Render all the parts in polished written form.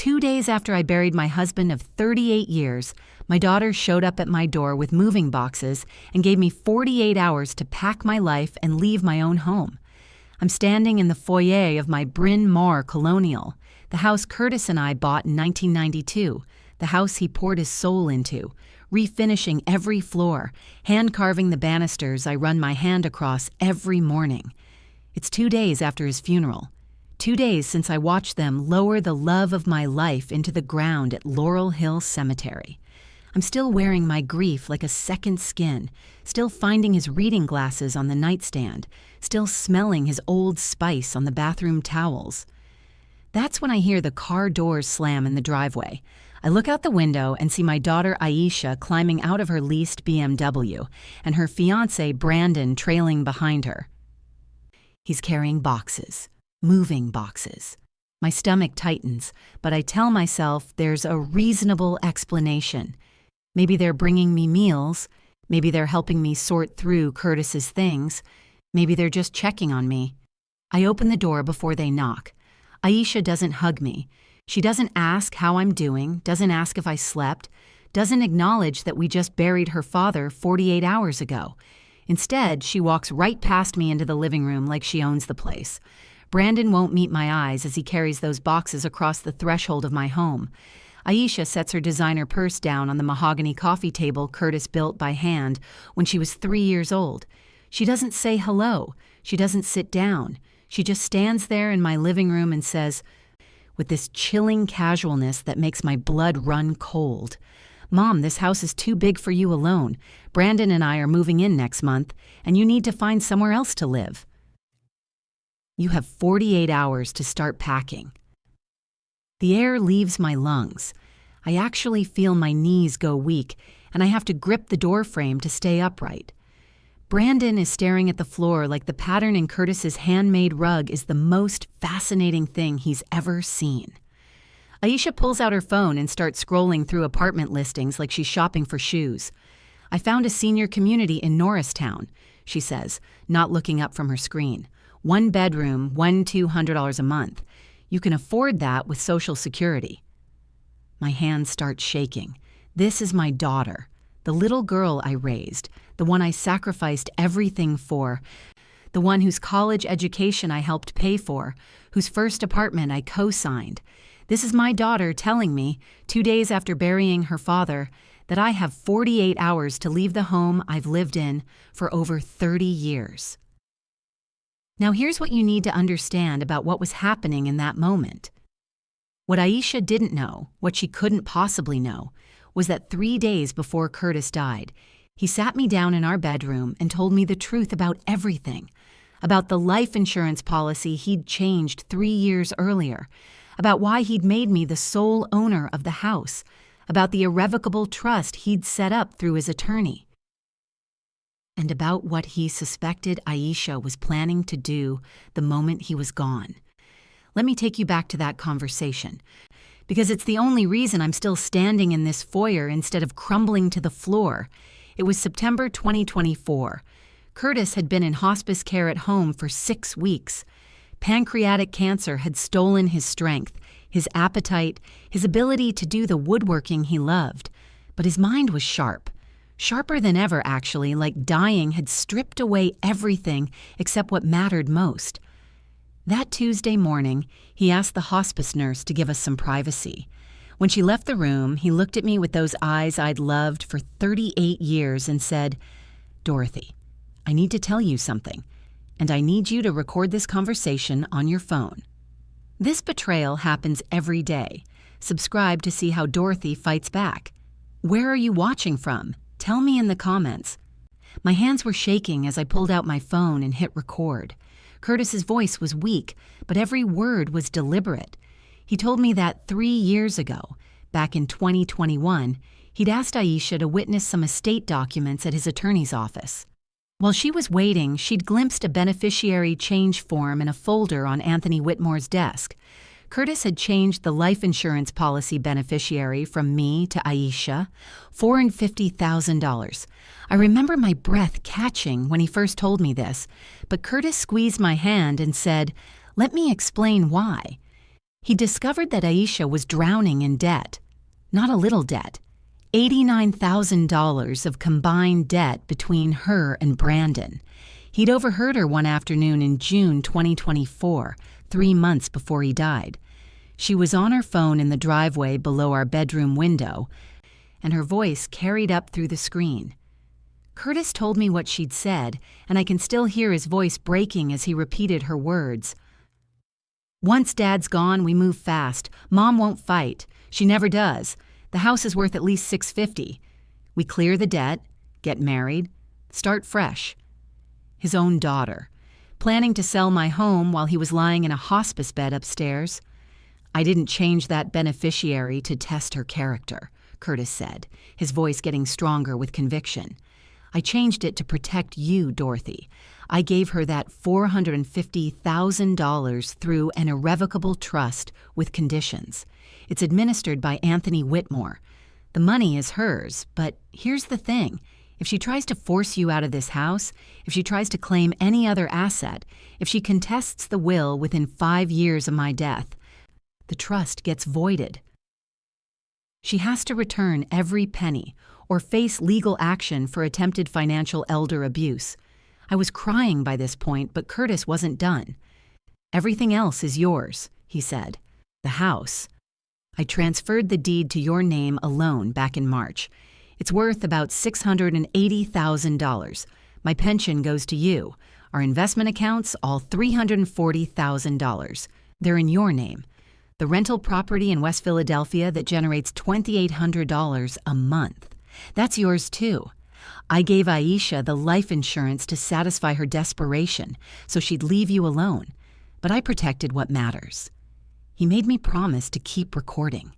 2 days after I buried my husband of 38 years, my daughter showed up at my door with moving boxes and gave me 48 hours to pack my life and leave my own home. I'm standing in the foyer of my Bryn Mawr Colonial, the house Curtis and I bought in 1992, the house he poured his soul into, refinishing every floor, hand-carving the banisters I run my hand across every morning. It's 2 days after his funeral. 2 days since I watched them lower the love of my life into the ground at Laurel Hill Cemetery. I'm still wearing my grief like a second skin, still finding his reading glasses on the nightstand, still smelling his old spice on the bathroom towels. That's when I hear the car doors slam in the driveway. I look out the window and see my daughter Aisha climbing out of her leased BMW and her fiancé Brandon trailing behind her. He's carrying boxes, moving boxes. My stomach tightens, but I tell myself there's a reasonable explanation. Maybe they're bringing me meals, maybe they're helping me sort through Curtis's things, maybe they're just checking on me. I open the door before they knock. Aisha doesn't hug me. She doesn't ask how I'm doing, doesn't ask if I slept, doesn't acknowledge that we just buried her father 48 hours ago. Instead, she walks right past me into the living room like she owns the place. Brandon won't meet my eyes as he carries those boxes across the threshold of my home. Aisha sets her designer purse down on the mahogany coffee table Curtis built by hand when she was 3 years old. She doesn't say hello. She doesn't sit down. She just stands there in my living room and says, with this chilling casualness that makes my blood run cold, "Mom, this house is too big for you alone. Brandon and I are moving in next month, and you need to find somewhere else to live. You have 48 hours to start packing." The air leaves my lungs. I actually feel my knees go weak, and I have to grip the door frame to stay upright. Brandon is staring at the floor like the pattern in Curtis's handmade rug is the most fascinating thing he's ever seen. Aisha pulls out her phone and starts scrolling through apartment listings like she's shopping for shoes. "I found a senior community in Norristown," she says, not looking up from her screen. "1 bedroom, $200 a month. You can afford that with Social Security." My hands start shaking. This is my daughter, the little girl I raised, the one I sacrificed everything for, the one whose college education I helped pay for, whose first apartment I co-signed. This is my daughter telling me, 2 days after burying her father, that I have 48 hours to leave the home I've lived in for over 30 years. Now here's what you need to understand about what was happening in that moment. What Aisha didn't know, what she couldn't possibly know, was that 3 days before Curtis died, he sat me down in our bedroom and told me the truth about everything, about the life insurance policy he'd changed 3 years earlier, about why he'd made me the sole owner of the house, about the irrevocable trust he'd set up through his attorney, and about what he suspected Aisha was planning to do the moment he was gone. Let me take you back to that conversation, because it's the only reason I'm still standing in this foyer instead of crumbling to the floor. It was September 2024. Curtis had been in hospice care at home for 6 weeks. Pancreatic cancer had stolen his strength, his appetite, his ability to do the woodworking he loved. But his mind was sharp. Sharper than ever, actually, like dying had stripped away everything except what mattered most. That Tuesday morning, he asked the hospice nurse to give us some privacy. When she left the room, he looked at me with those eyes I'd loved for 38 years and said, "Dorothy, I need to tell you something, and I need you to record this conversation on your phone." This betrayal happens every day. Subscribe to see how Dorothy fights back. Where are you watching from? Tell me in the comments. My hands were shaking as I pulled out my phone and hit record. Curtis's voice was weak, but every word was deliberate. He told me that 3 years ago, back in 2021, he'd asked Aisha to witness some estate documents at his attorney's office. While she was waiting, she'd glimpsed a beneficiary change form in a folder on Anthony Whitmore's desk. Curtis had changed the life insurance policy beneficiary from me to Aisha, $450,000. I remember my breath catching when he first told me this, but Curtis squeezed my hand and said, "Let me explain why." He discovered that Aisha was drowning in debt. Not a little debt. $89,000 of combined debt between her and Brandon. He'd overheard her one afternoon in June 2024, 3 months before he died. She was on her phone in the driveway below our bedroom window, and her voice carried up through the screen. Curtis told me what she'd said, and I can still hear his voice breaking as he repeated her words. "Once Dad's gone, we move fast. Mom won't fight. She never does. The house is worth at least $650. We clear the debt, get married, start fresh." His own daughter, planning to sell my home while he was lying in a hospice bed upstairs. "I didn't change that beneficiary to test her character," Curtis said, his voice getting stronger with conviction. "I changed it to protect you, Dorothy. I gave her that $450,000 through an irrevocable trust with conditions. It's administered by Anthony Whitmore. The money is hers, but here's the thing. If she tries to force you out of this house, if she tries to claim any other asset, if she contests the will within 5 years of my death, the trust gets voided. She has to return every penny or face legal action for attempted financial elder abuse." I was crying by this point, but Curtis wasn't done. "Everything else is yours," he said. "The house. I transferred the deed to your name alone back in March. It's worth about $680,000. My pension goes to you. Our investment accounts, all $340,000. They're in your name. The rental property in West Philadelphia that generates $2,800 a month. That's yours too. I gave Aisha the life insurance to satisfy her desperation, so she'd leave you alone. But I protected what matters." He made me promise to keep recording,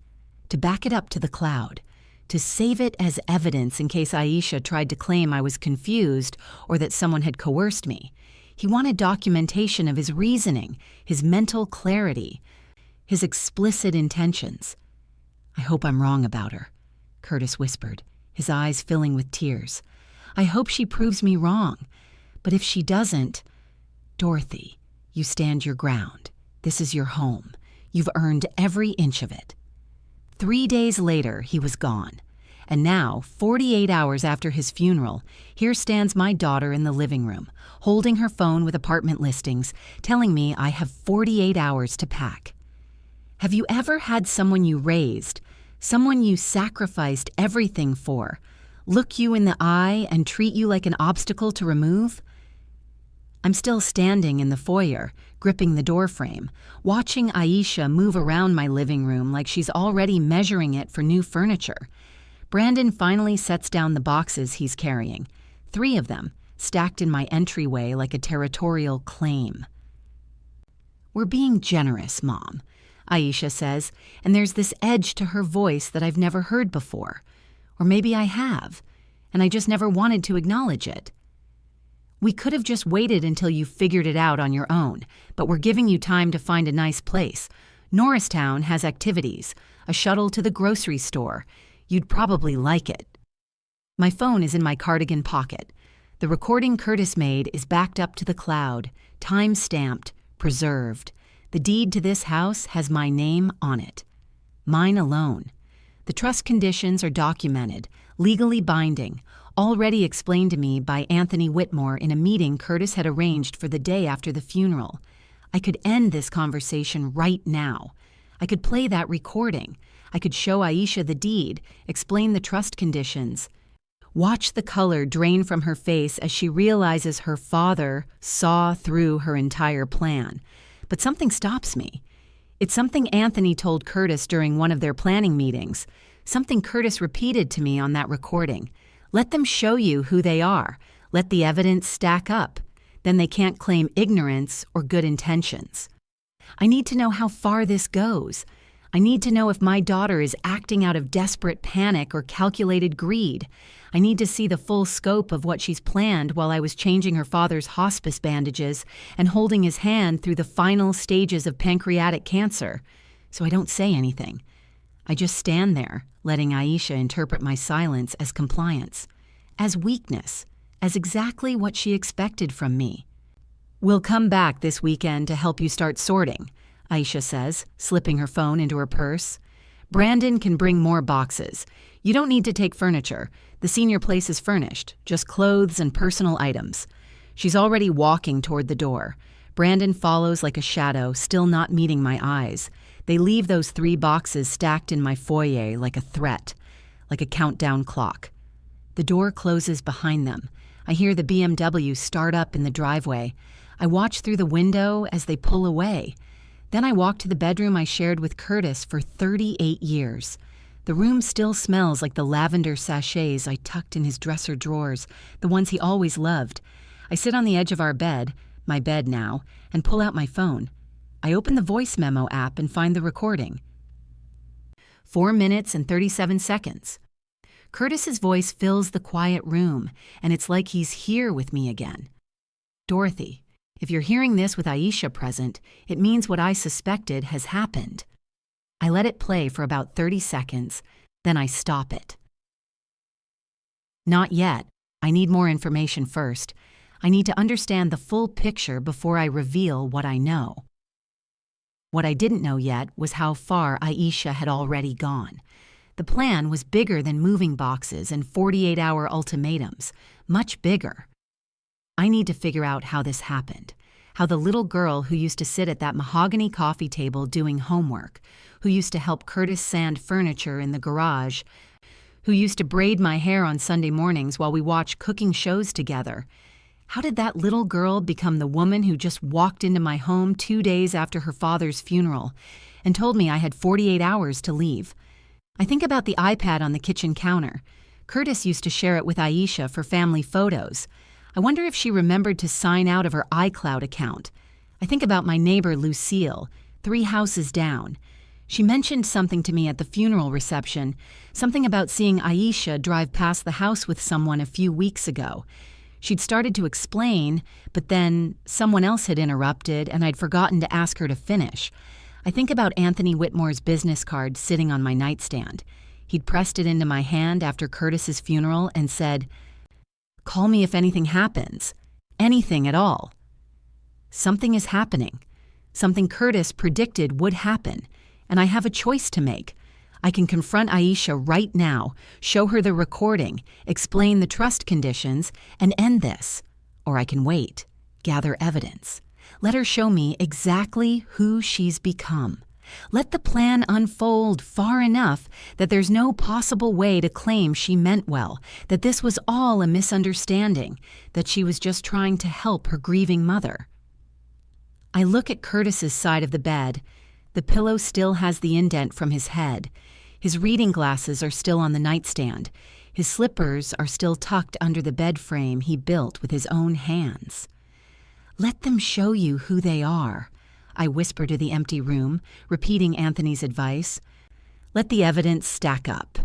to back it up to the cloud, to save it as evidence in case Aisha tried to claim I was confused or that someone had coerced me. He wanted documentation of his reasoning, his mental clarity, his explicit intentions. "I hope I'm wrong about her," Curtis whispered, his eyes filling with tears. "I hope she proves me wrong. But if she doesn't, Dorothy, you stand your ground. This is your home. You've earned every inch of it." 3 days later, he was gone. And now, 48 hours after his funeral, here stands my daughter in the living room, holding her phone with apartment listings, telling me I have 48 hours to pack. Have you ever had someone you raised, someone you sacrificed everything for, look you in the eye and treat you like an obstacle to remove? I'm still standing in the foyer, gripping the doorframe, watching Aisha move around my living room like she's already measuring it for new furniture. Brandon finally sets down the boxes he's carrying, 3 of them, stacked in my entryway like a territorial claim. "We're being generous, Mom," Aisha says, and there's this edge to her voice that I've never heard before. Or maybe I have, and I just never wanted to acknowledge it. "We could have just waited until you figured it out on your own, but we're giving you time to find a nice place. Norristown has activities, a shuttle to the grocery store. You'd probably like it." My phone is in my cardigan pocket. The recording Curtis made is backed up to the cloud, time-stamped, preserved. The deed to this house has my name on it. Mine alone. The trust conditions are documented, legally binding, already explained to me by Anthony Whitmore in a meeting Curtis had arranged for the day after the funeral. I could end this conversation right now. I could play that recording. I could show Aisha the deed, explain the trust conditions. Watch the color drain from her face as she realizes her father saw through her entire plan. But something stops me. It's something Anthony told Curtis during one of their planning meetings, something Curtis repeated to me on that recording. Let them show you who they are. Let the evidence stack up. Then they can't claim ignorance or good intentions. I need to know how far this goes. I need to know if my daughter is acting out of desperate panic or calculated greed. I need to see the full scope of what she's planned while I was changing her father's hospice bandages and holding his hand through the final stages of pancreatic cancer. So I don't say anything. I just stand there, letting Aisha interpret my silence as compliance, as weakness, as exactly what she expected from me. "We'll come back this weekend to help you start sorting," Aisha says, slipping her phone into her purse. Brandon can bring more boxes. You don't need to take furniture. The senior place is furnished, just clothes and personal items. She's already walking toward the door. Brandon follows like a shadow, still not meeting my eyes. They leave those 3 boxes stacked in my foyer like a threat, like a countdown clock. The door closes behind them. I hear the BMW start up in the driveway. I watch through the window as they pull away. Then I walk to the bedroom I shared with Curtis for 38 years. The room still smells like the lavender sachets I tucked in his dresser drawers, the ones he always loved. I sit on the edge of our bed, my bed now, and pull out my phone. I open the voice memo app and find the recording. 4 minutes and 37 seconds. Curtis's voice fills the quiet room, and it's like he's here with me again. Dorothy, if you're hearing this with Aisha present, it means what I suspected has happened. I let it play for about 30 seconds, then I stop it. Not yet. I need more information first. I need to understand the full picture before I reveal what I know. What I didn't know yet was how far Aisha had already gone. The plan was bigger than moving boxes and 48-hour ultimatums, much bigger. I need to figure out how this happened, how the little girl who used to sit at that mahogany coffee table doing homework, who used to help Curtis sand furniture in the garage, who used to braid my hair on Sunday mornings while we watched cooking shows together. How did that little girl become the woman who just walked into my home 2 days after her father's funeral and told me I had 48 hours to leave? I think about the iPad on the kitchen counter. Curtis used to share it with Aisha for family photos. I wonder if she remembered to sign out of her iCloud account. I think about my neighbor Lucille, 3 houses down. She mentioned something to me at the funeral reception, something about seeing Aisha drive past the house with someone a few weeks ago. She'd started to explain, but then someone else had interrupted and I'd forgotten to ask her to finish. I think about Anthony Whitmore's business card sitting on my nightstand. He'd pressed it into my hand after Curtis's funeral and said, "Call me if anything happens. Anything at all." Something is happening. Something Curtis predicted would happen, and I have a choice to make. I can confront Aisha right now, show her the recording, explain the trust conditions, and end this. Or I can wait, gather evidence. Let her show me exactly who she's become. Let the plan unfold far enough that there's no possible way to claim she meant well, that this was all a misunderstanding, that she was just trying to help her grieving mother. I look at Curtis's side of the bed. The pillow still has the indent from his head. His reading glasses are still on the nightstand. His slippers are still tucked under the bed frame he built with his own hands. Let them show you who they are, I whisper to the empty room, repeating Anthony's advice. Let the evidence stack up.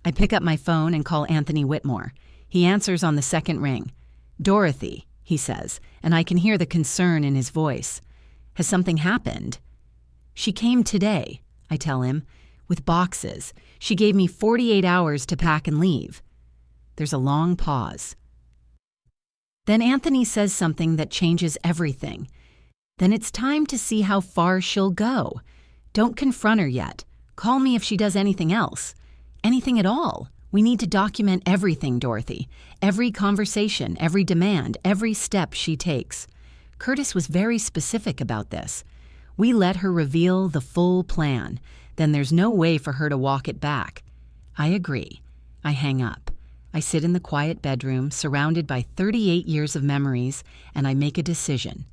I pick up my phone and call Anthony Whitmore. He answers on the second ring. "Dorothy," he says, and I can hear the concern in his voice. "Has something happened?" "She came today," I tell him, "with boxes. She gave me 48 hours to pack and leave." There's a long pause. Then Anthony says something that changes everything. "Then it's time to see how far she'll go. Don't confront her yet. Call me if she does anything else. Anything at all. We need to document everything, Dorothy. Every conversation, every demand, every step she takes." Curtis was very specific about this. We let her reveal the full plan. Then there's no way for her to walk it back. I agree. I hang up. I sit in the quiet bedroom, surrounded by 38 years of memories, and I make a decision.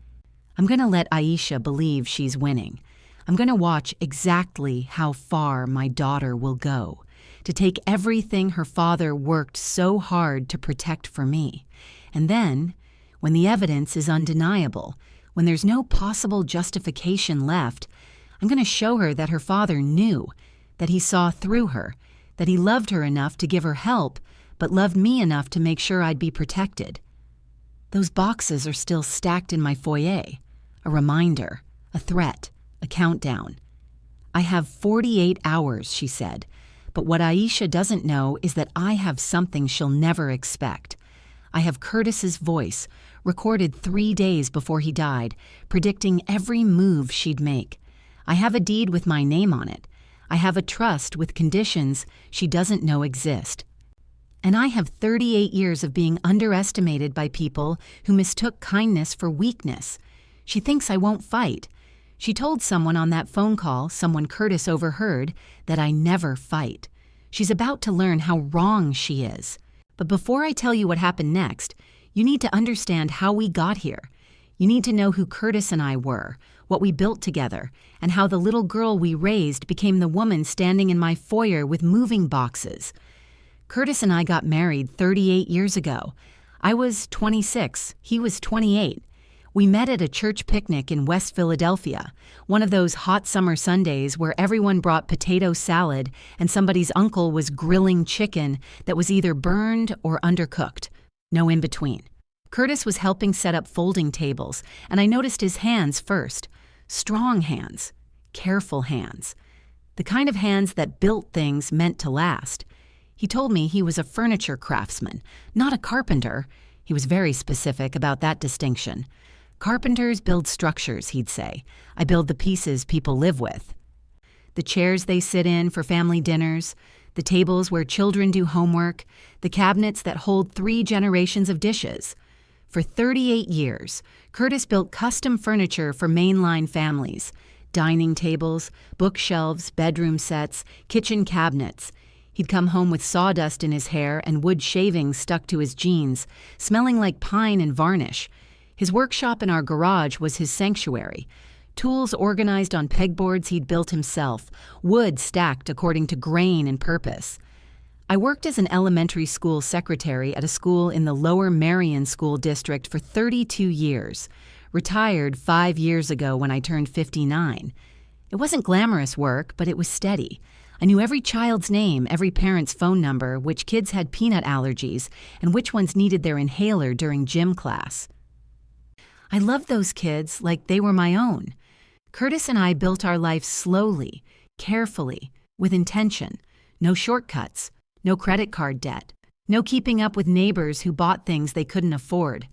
I'm going to let Aisha believe she's winning. I'm going to watch exactly how far my daughter will go, to take everything her father worked so hard to protect for me. And then, when the evidence is undeniable, when there's no possible justification left, I'm going to show her that her father knew, that he saw through her, that he loved her enough to give her help, but loved me enough to make sure I'd be protected. Those boxes are still stacked in my foyer, a reminder, a threat, a countdown. I have 48 hours, she said, but what Aisha doesn't know is that I have something she'll never expect. I have Curtis's voice, recorded 3 days before he died, predicting every move she'd make. I have a deed with my name on it. I have a trust with conditions she doesn't know exist. And I have 38 years of being underestimated by people who mistook kindness for weakness. She thinks I won't fight. She told someone on that phone call, someone Curtis overheard, that I never fight. She's about to learn how wrong she is. But before I tell you what happened next, you need to understand how we got here. You need to know who Curtis and I were, what we built together, and how the little girl we raised became the woman standing in my foyer with moving boxes. Curtis and I got married 38 years ago. I was 26, he was 28. We met at a church picnic in West Philadelphia, one of those hot summer Sundays where everyone brought potato salad and somebody's uncle was grilling chicken that was either burned or undercooked. No in between. Curtis was helping set up folding tables, and I noticed his hands first. Strong hands. Careful hands. The kind of hands that built things meant to last. He told me he was a furniture craftsman, not a carpenter. He was very specific about that distinction. Carpenters build structures, he'd say. I build the pieces people live with. The chairs they sit in for family dinners, the tables where children do homework, the cabinets that hold 3 generations of dishes. For 38 years, Curtis built custom furniture for mainline families. Dining tables, bookshelves, bedroom sets, kitchen cabinets. He'd come home with sawdust in his hair and wood shavings stuck to his jeans, smelling like pine and varnish. His workshop in our garage was his sanctuary. Tools organized on pegboards he'd built himself, wood stacked according to grain and purpose. I worked as an elementary school secretary at a school in the Lower Merion School District for 32 years, retired 5 years ago when I turned 59. It wasn't glamorous work, but it was steady. I knew every child's name, every parent's phone number, which kids had peanut allergies, and which ones needed their inhaler during gym class. I loved those kids like they were my own. Curtis and I built our life slowly, carefully, with intention. No shortcuts, no credit card debt, no keeping up with neighbors who bought things they couldn't afford.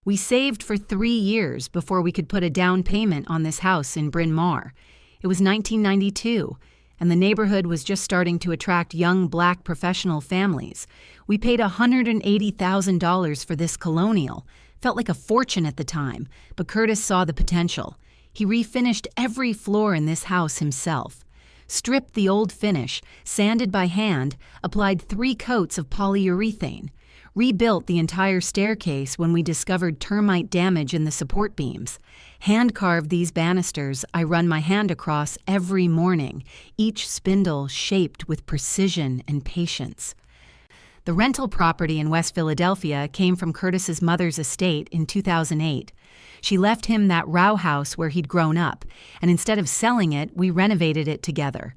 We saved for 3 years before we could put a down payment on this house in Bryn Mawr. It was 1992, and the neighborhood was just starting to attract young black professional families. We paid $180,000 for this colonial. Felt like a fortune at the time, but Curtis saw the potential. He refinished every floor in this house himself. Stripped the old finish, sanded by hand, applied 3 coats of polyurethane. Rebuilt the entire staircase when we discovered termite damage in the support beams. Hand-carved these banisters I run my hand across every morning, each spindle shaped with precision and patience. The rental property in West Philadelphia came from Curtis's mother's estate in 2008. She left him that row house where he'd grown up, and instead of selling it, we renovated it together.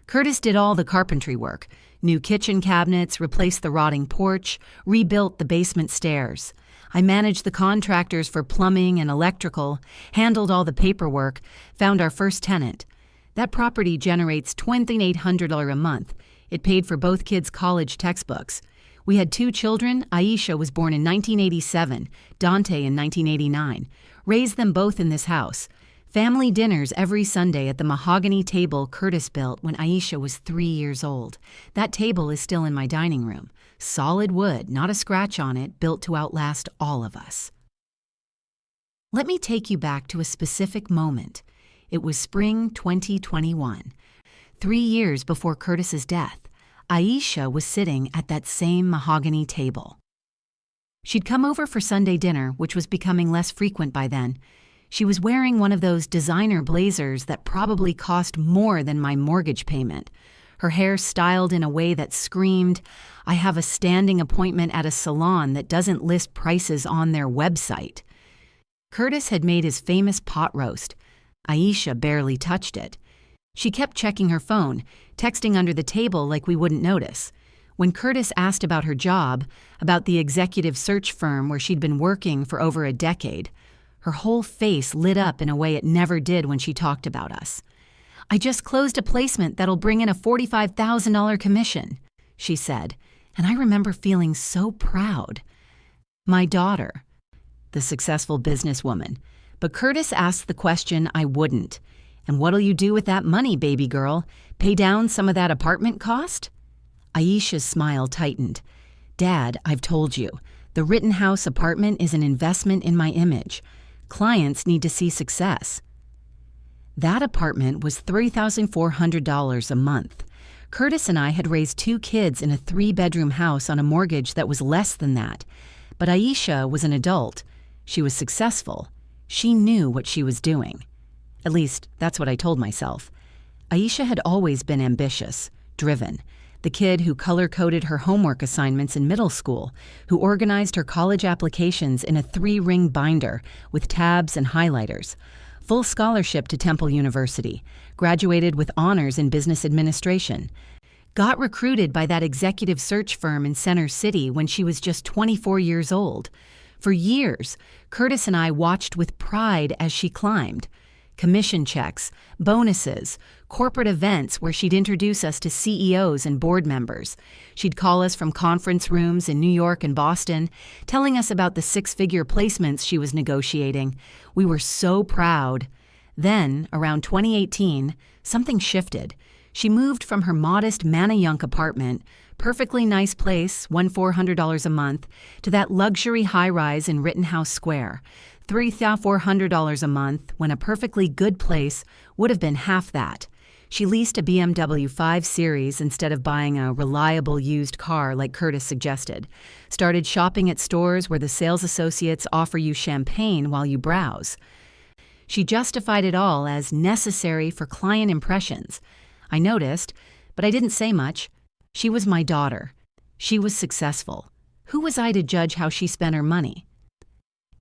Curtis did all the carpentry work, new kitchen cabinets, replaced the rotting porch, rebuilt the basement stairs. I managed the contractors for plumbing and electrical, handled all the paperwork, found our first tenant. That property generates $2,800 a month. It paid for both kids' college textbooks. We had 2 children. Aisha was born in 1987, Dante in 1989. Raised them both in this house. Family dinners every Sunday at the mahogany table Curtis built when Aisha was 3 years old. That table is still in my dining room. Solid wood, not a scratch on it, built to outlast all of us. Let me take you back to a specific moment. It was spring 2021. 3 years before Curtis's death, Aisha was sitting at that same mahogany table. She'd come over for Sunday dinner, which was becoming less frequent by then. She was wearing one of those designer blazers that probably cost more than my mortgage payment. Her hair styled in a way that screamed, "I have a standing appointment at a salon that doesn't list prices on their website." Curtis had made his famous pot roast. Aisha barely touched it. She kept checking her phone, texting under the table like we wouldn't notice. When Curtis asked about her job, about the executive search firm where she'd been working for over a decade, her whole face lit up in a way it never did when she talked about us. "I just closed a placement that'll bring in a $45,000 commission," she said, and I remember feeling so proud. My daughter, the successful businesswoman. But Curtis asked the question I wouldn't. And what'll you do with that money, baby girl? Pay down some of that apartment cost? Aisha's smile tightened. Dad, I've told you, the Rittenhouse apartment is an investment in my image. Clients need to see success. That apartment was $3,400 a month. Curtis and I had raised 2 kids in a 3-bedroom house on a mortgage that was less than that. But Aisha was an adult. She was successful. She knew what she was doing. At least, that's what I told myself. Aisha had always been ambitious, driven. The kid who color-coded her homework assignments in middle school, who organized her college applications in a 3-ring binder with tabs and highlighters. Full scholarship to Temple University, graduated with honors in business administration. Got recruited by that executive search firm in Center City when she was just 24 years old. For years, Curtis and I watched with pride as she climbed. Commission checks, bonuses, corporate events where she'd introduce us to CEOs and board members. She'd call us from conference rooms in New York and Boston, telling us about the 6-figure placements she was negotiating. We were so proud. Then, around 2018, something shifted. She moved from her modest Manayunk apartment, perfectly nice place, $1,400 a month, to that luxury high-rise in Rittenhouse Square, $3,400 a month, when a perfectly good place would have been half that. She leased a BMW 5 Series instead of buying a reliable used car like Curtis suggested. Started shopping at stores where the sales associates offer you champagne while you browse. She justified it all as necessary for client impressions. I noticed, but I didn't say much. She was my daughter. She was successful. Who was I to judge how she spent her money?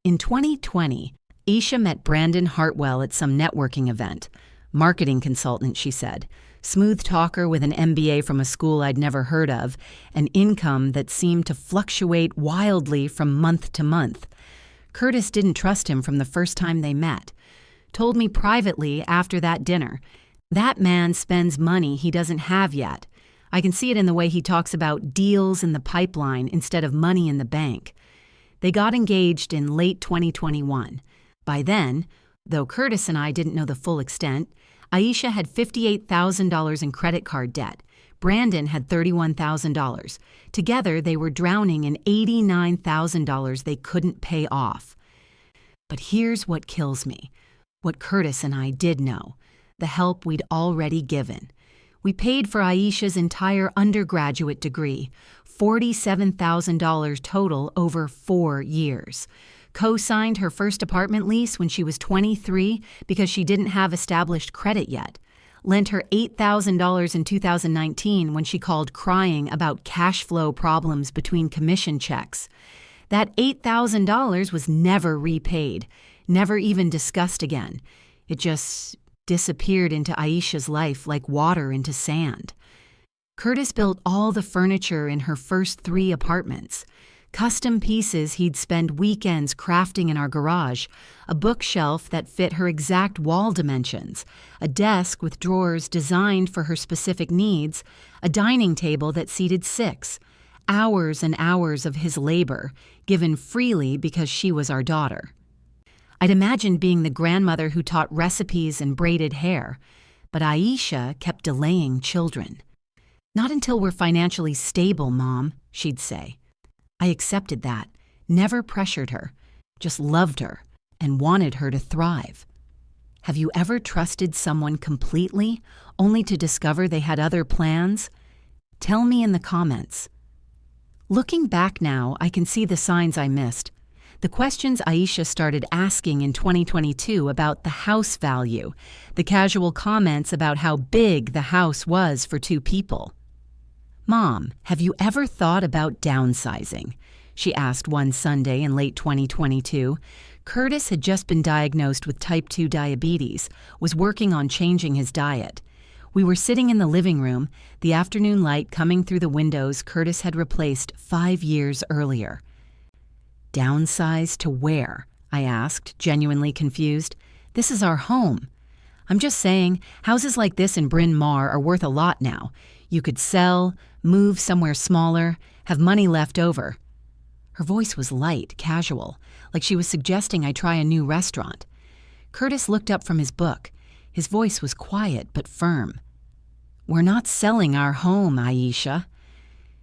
In 2020, Aisha met Brandon Hartwell at some networking event. Marketing consultant, she said. Smooth talker with an MBA from a school I'd never heard of, an income that seemed to fluctuate wildly from month to month. Curtis didn't trust him from the first time they met. Told me privately after that dinner, that man spends money he doesn't have yet. I can see it in the way he talks about deals in the pipeline instead of money in the bank. They got engaged in late 2021. By then, though Curtis and I didn't know the full extent, Aisha had $58,000 in credit card debt. Brandon had $31,000. Together, they were drowning in $89,000 they couldn't pay off. But here's what kills me. What Curtis and I did know. The help we'd already given. We paid for Aisha's entire undergraduate degree, $47,000 total over 4 years. Co-signed her first apartment lease when she was 23 because she didn't have established credit yet. Lent her $8,000 in 2019 when she called crying about cash flow problems between commission checks. That $8,000 was never repaid, never even discussed again. It just disappeared into Aisha's life like water into sand. Curtis built all the furniture in her first 3 apartments. Custom pieces he'd spend weekends crafting in our garage, a bookshelf that fit her exact wall dimensions, a desk with drawers designed for her specific needs, a dining table that seated 6. Hours and hours of his labor, given freely because she was our daughter. I'd imagined being the grandmother who taught recipes and braided hair, but Aisha kept delaying children. Not until we're financially stable, Mom, she'd say. I accepted that, never pressured her, just loved her and wanted her to thrive. Have you ever trusted someone completely, only to discover they had other plans? Tell me in the comments. Looking back now, I can see the signs I missed. The questions Aisha started asking in 2022 about the house value, the casual comments about how big the house was for 2 people. Mom, have you ever thought about downsizing? She asked one Sunday in late 2022. Curtis had just been diagnosed with type 2 diabetes, was working on changing his diet. We were sitting in the living room, the afternoon light coming through the windows Curtis had replaced 5 years earlier. Downsize to where? I asked, genuinely confused. This is our home. I'm just saying, houses like this in Bryn Mawr are worth a lot now. You could sell, move somewhere smaller, have money left over. Her voice was light, casual, like she was suggesting I try a new restaurant. Curtis looked up from his book. His voice was quiet but firm. "We're not selling our home, Aisha."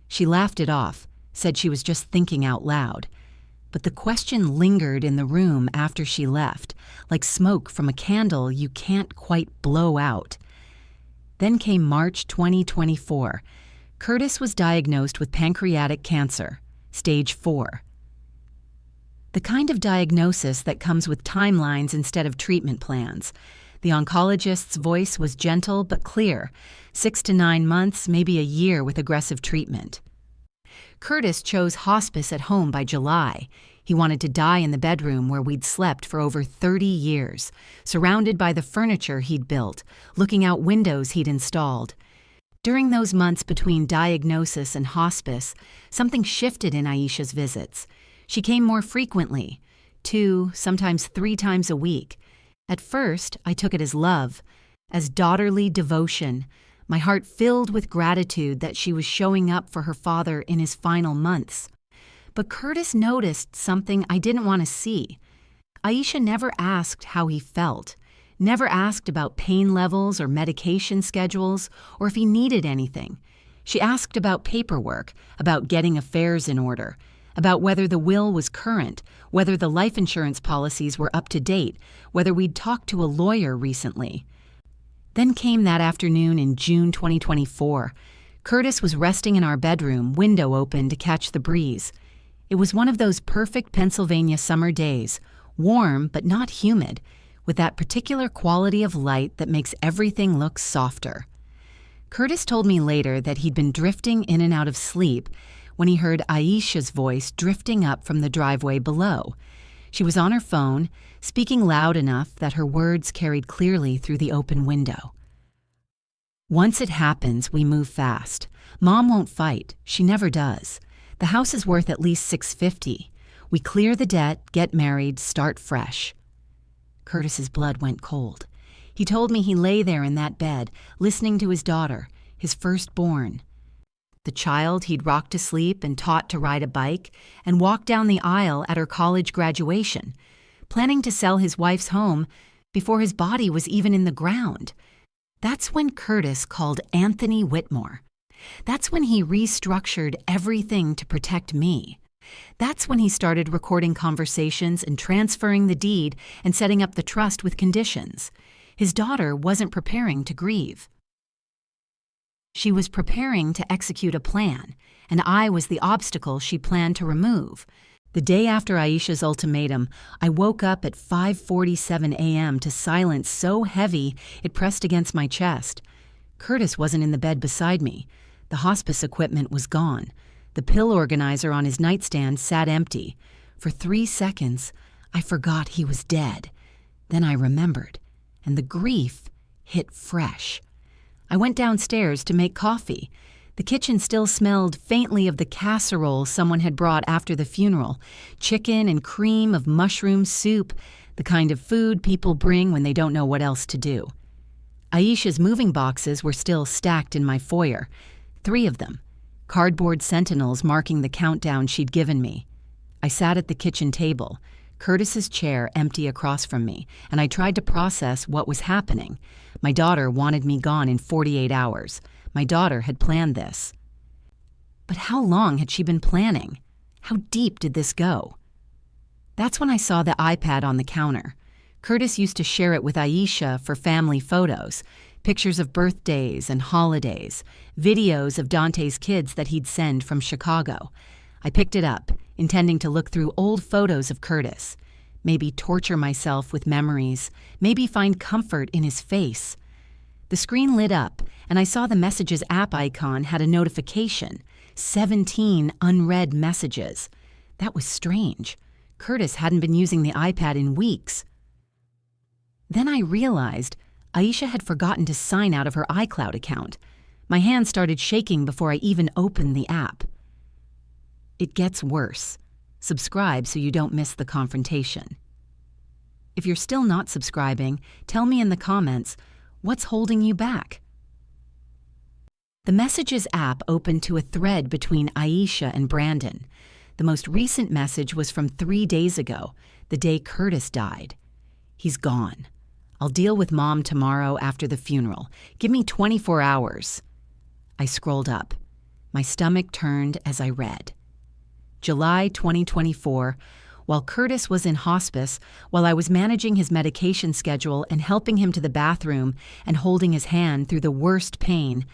She laughed it off, said she was just thinking out loud. But the question lingered in the room after she left, like smoke from a candle you can't quite blow out. Then came March 2024. Curtis was diagnosed with pancreatic cancer, stage 4. The kind of diagnosis that comes with timelines instead of treatment plans. The oncologist's voice was gentle but clear, 6 to 9 months, maybe a year with aggressive treatment. Curtis chose hospice at home by July. He wanted to die in the bedroom where we'd slept for over 30 years, surrounded by the furniture he'd built, looking out windows he'd installed. During those months between diagnosis and hospice, something shifted in Aisha's visits. She came more frequently, 2, sometimes 3 times a week. At first, I took it as love, as daughterly devotion, my heart filled with gratitude that she was showing up for her father in his final months. But Curtis noticed something I didn't want to see. Aisha never asked how he felt, never asked about pain levels or medication schedules, or if he needed anything. She asked about paperwork, about getting affairs in order, about whether the will was current, whether the life insurance policies were up to date, whether we'd talked to a lawyer recently. Then came that afternoon in June 2024. Curtis was resting in our bedroom, window open to catch the breeze. It was one of those perfect Pennsylvania summer days, warm but not humid, with that particular quality of light that makes everything look softer. Curtis told me later that he'd been drifting in and out of sleep when he heard Aisha's voice drifting up from the driveway below. She was on her phone, speaking loud enough that her words carried clearly through the open window. "Once it happens, we move fast. Mom won't fight. She never does. The house is worth at least $650. We clear the debt, get married, start fresh." Curtis's blood went cold. He told me he lay there in that bed, listening to his daughter, his firstborn. The child he'd rocked to sleep and taught to ride a bike and walk down the aisle at her college graduation, planning to sell his wife's home before his body was even in the ground. That's when Curtis called Anthony Whitmore. That's when he restructured everything to protect me. That's when he started recording conversations and transferring the deed and setting up the trust with conditions. His daughter wasn't preparing to grieve. She was preparing to execute a plan, and I was the obstacle she planned to remove. The day after Aisha's ultimatum, I woke up at 5:47 a.m. to silence so heavy it pressed against my chest. Curtis wasn't in the bed beside me. The hospice equipment was gone. The pill organizer on his nightstand sat empty. For 3 seconds, I forgot he was dead. Then I remembered, and the grief hit fresh. I went downstairs to make coffee. The kitchen still smelled faintly of the casserole someone had brought after the funeral, chicken and cream of mushroom soup, the kind of food people bring when they don't know what else to do. Aisha's moving boxes were still stacked in my foyer, 3 of them, cardboard sentinels marking the countdown she'd given me. I sat at the kitchen table, Curtis's chair empty across from me, and I tried to process what was happening. My daughter wanted me gone in 48 hours. My daughter had planned this. But how long had she been planning? How deep did this go? That's when I saw the iPad on the counter. Curtis used to share it with Aisha for family photos, pictures of birthdays and holidays, videos of Dante's kids that he'd send from Chicago. I picked it up, intending to look through old photos of Curtis, maybe torture myself with memories, maybe find comfort in his face. The screen lit up, and I saw the Messages app icon had a notification, 17 unread messages. That was strange. Curtis hadn't been using the iPad in weeks. Then I realized Aisha had forgotten to sign out of her iCloud account. My hand started shaking before I even opened the app. It gets worse. Subscribe so you don't miss the confrontation. If you're still not subscribing, tell me in the comments, what's holding you back? The Messages app opened to a thread between Aisha and Brandon. The most recent message was from 3 days ago, the day Curtis died. He's gone. I'll deal with Mom tomorrow after the funeral. Give me 24 hours. I scrolled up. My stomach turned as I read. July 2024, while Curtis was in hospice, while I was managing his medication schedule and helping him to the bathroom and holding his hand through the worst pain,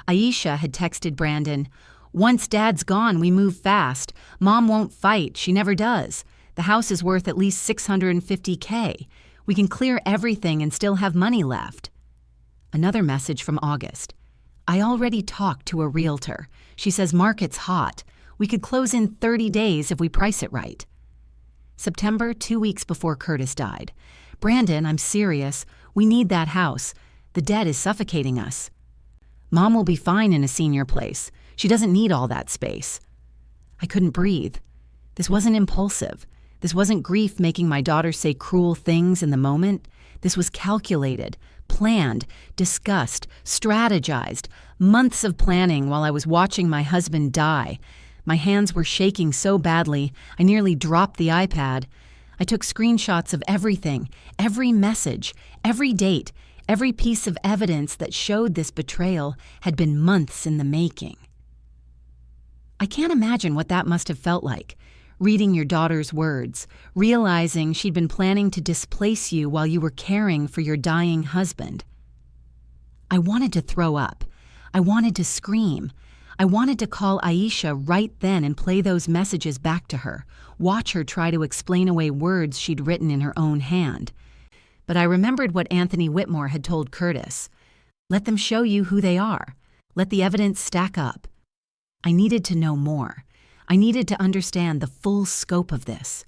Aisha had texted Brandon, "Once Dad's gone, we move fast. Mom won't fight. She never does. The house is worth at least $650K. We can clear everything and still have money left." Another message from August. "I already talked to a realtor. She says market's hot. We could close in 30 days if we price it right." September, 2 weeks before Curtis died. "Brandon, I'm serious. We need that house. The debt is suffocating us. Mom will be fine in a senior place. She doesn't need all that space." I couldn't breathe. This wasn't impulsive. This wasn't grief making my daughter say cruel things in the moment. This was calculated, planned, discussed, strategized, months of planning while I was watching my husband die. My hands were shaking so badly, I nearly dropped the iPad. I took screenshots of everything, every message, every date, every piece of evidence that showed this betrayal had been months in the making. I can't imagine what that must have felt like, reading your daughter's words, realizing she'd been planning to displace you while you were caring for your dying husband. I wanted to throw up. I wanted to scream. I wanted to call Aisha right then and play those messages back to her, watch her try to explain away words she'd written in her own hand. But I remembered what Anthony Whitmore had told Curtis. Let them show you who they are. Let the evidence stack up. I needed to know more. I needed to understand the full scope of this.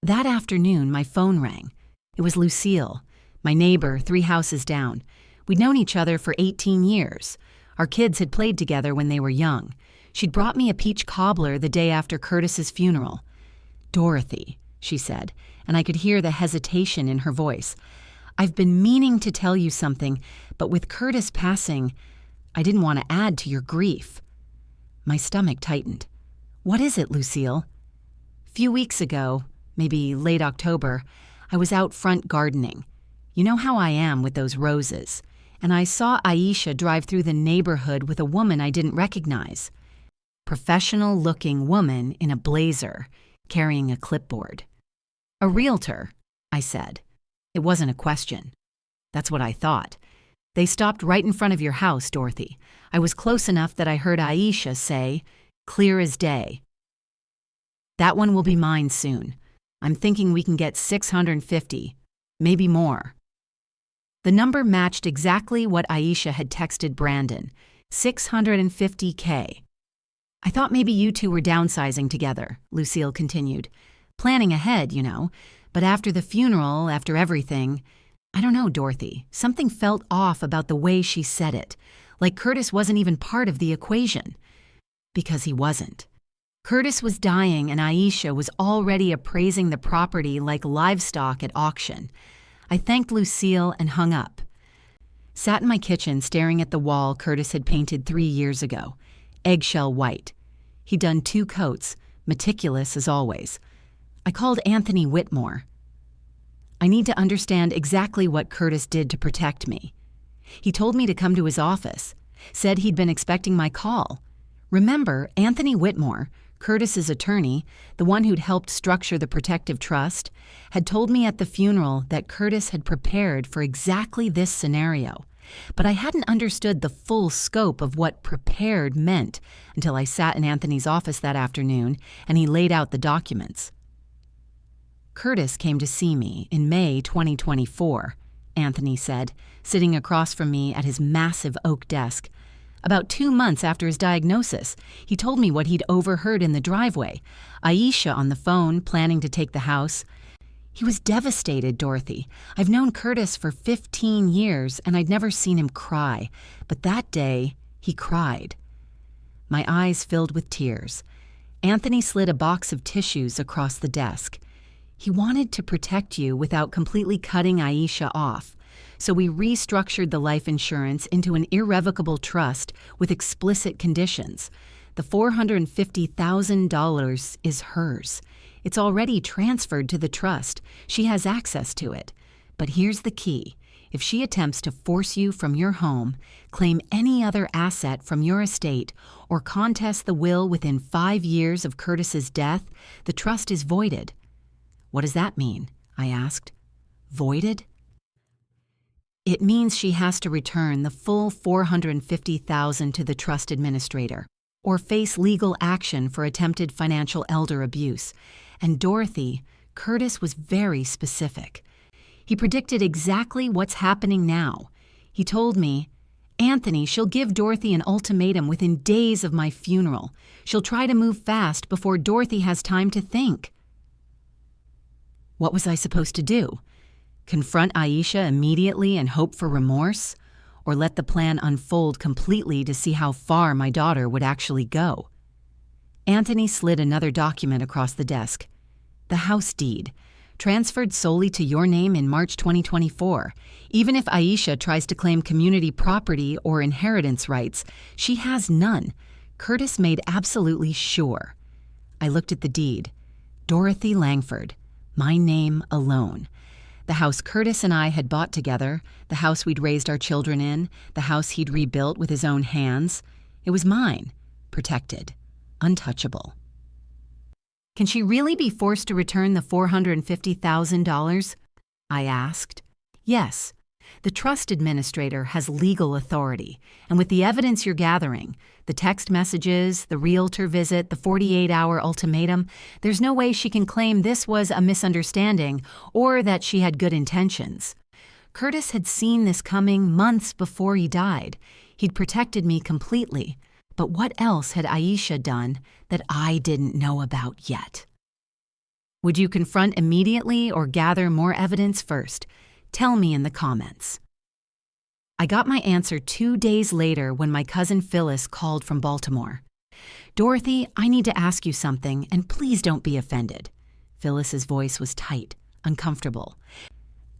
That afternoon, my phone rang. It was Lucille, my neighbor 3 houses down. We'd known each other for 18 years. Our kids had played together when they were young. She'd brought me a peach cobbler the day after Curtis's funeral. "Dorothy," she said, and I could hear the hesitation in her voice. "I've been meaning to tell you something, but with Curtis passing, I didn't want to add to your grief." My stomach tightened. "What is it, Lucille?" "Few weeks ago, maybe late October, I was out front gardening. You know how I am with those roses. And I saw Aisha drive through the neighborhood with a woman I didn't recognize. Professional-looking woman in a blazer, carrying a clipboard. A realtor," I said. It wasn't a question. That's what I thought. "They stopped right in front of your house, Dorothy. I was close enough that I heard Aisha say, 'Clear as day.' That one will be mine soon. I'm thinking we can get 650, maybe more." The number matched exactly what Aisha had texted Brandon, 650K. "I thought maybe you two were downsizing together," Lucille continued. "Planning ahead, you know. But after the funeral, after everything, I don't know, Dorothy. Something felt off about the way she said it, like Curtis wasn't even part of the equation." Because he wasn't. Curtis was dying and Aisha was already appraising the property like livestock at auction. I thanked Lucille and hung up. Sat in my kitchen staring at the wall Curtis had painted 3 years ago, eggshell white. He'd done 2 coats, meticulous as always. I called Anthony Whitmore. I need to understand exactly what Curtis did to protect me. He told me to come to his office, said he'd been expecting my call. Remember, Anthony Whitmore, Curtis's attorney, the one who'd helped structure the protective trust, had told me at the funeral that Curtis had prepared for exactly this scenario. But I hadn't understood the full scope of what prepared meant until I sat in Anthony's office that afternoon and he laid out the documents. "Curtis came to see me in May 2024, Anthony said, sitting across from me at his massive oak desk. About 2 months after his diagnosis, he told me what he'd overheard in the driveway, Aisha on the phone planning to take the house. He was devastated, Dorothy. I've known Curtis for 15 years, and I'd never seen him cry. But that day, he cried." My eyes filled with tears. Anthony slid a box of tissues across the desk. "He wanted to protect you without completely cutting Aisha off. So we restructured the life insurance into an irrevocable trust with explicit conditions. The $450,000 is hers. It's already transferred to the trust. She has access to it. But here's the key. If she attempts to force you from your home, claim any other asset from your estate, or contest the will within 5 years of Curtis's death, the trust is voided." "What does that mean?" I asked. "Voided?" "It means she has to return the full $450,000 to the trust administrator, or face legal action for attempted financial elder abuse. And Dorothy, Curtis was very specific. He predicted exactly what's happening now. He told me, 'Anthony, she'll give Dorothy an ultimatum within days of my funeral. She'll try to move fast before Dorothy has time to think.'" What was I supposed to do? Confront Aisha immediately and hope for remorse? Or let the plan unfold completely to see how far my daughter would actually go? Anthony slid another document across the desk. "The house deed. Transferred solely to your name in March 2024. Even if Aisha tries to claim community property or inheritance rights, she has none. Curtis made absolutely sure." I looked at the deed. Dorothy Langford. My name alone. The house Curtis and I had bought together, the house we'd raised our children in, the house he'd rebuilt with his own hands. It was mine. Protected. Untouchable. "Can she really be forced to return the $450,000? I asked. "Yes. The trust administrator has legal authority, and with the evidence you're gathering, the text messages, the realtor visit, the 48-hour ultimatum, there's no way she can claim this was a misunderstanding or that she had good intentions. Curtis had seen this coming months before he died. He'd protected me completely. But what else had Aisha done that I didn't know about yet?" Would you confront immediately or gather more evidence first? Tell me in the comments. I got my answer 2 days later when my cousin Phyllis called from Baltimore. "Dorothy, I need to ask you something, and please don't be offended." Phyllis's voice was tight, uncomfortable.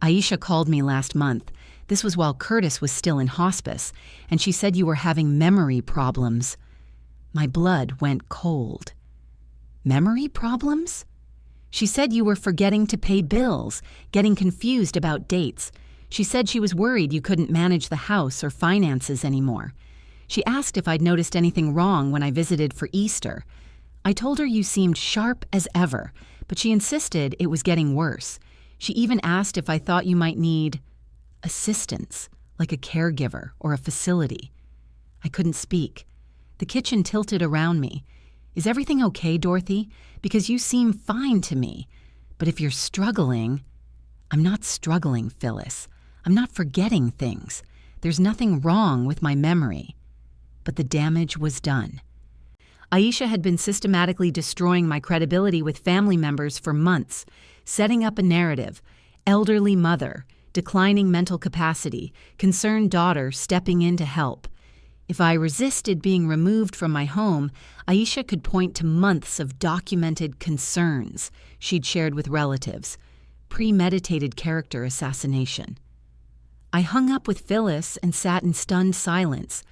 "Aisha called me last month. This was while Curtis was still in hospice, and she said you were having memory problems." My blood went cold. "Memory problems?" "She said you were forgetting to pay bills, getting confused about dates. She said she was worried you couldn't manage the house or finances anymore. She asked if I'd noticed anything wrong when I visited for Easter. I told her you seemed sharp as ever, but she insisted it was getting worse. She even asked if I thought you might need assistance, like a caregiver or a facility." I couldn't speak. The kitchen tilted around me. "Is everything okay, Dorothy? Because you seem fine to me. But if you're struggling—" "I'm not struggling, Phyllis. I'm not forgetting things. There's nothing wrong with my memory." But the damage was done. Aisha had been systematically destroying my credibility with family members for months, setting up a narrative: elderly mother, declining mental capacity, concerned daughter stepping in to help. If I resisted being removed from my home, Aisha could point to months of documented concerns she'd shared with relatives. Premeditated character assassination. I hung up with Phyllis and sat in stunned silence.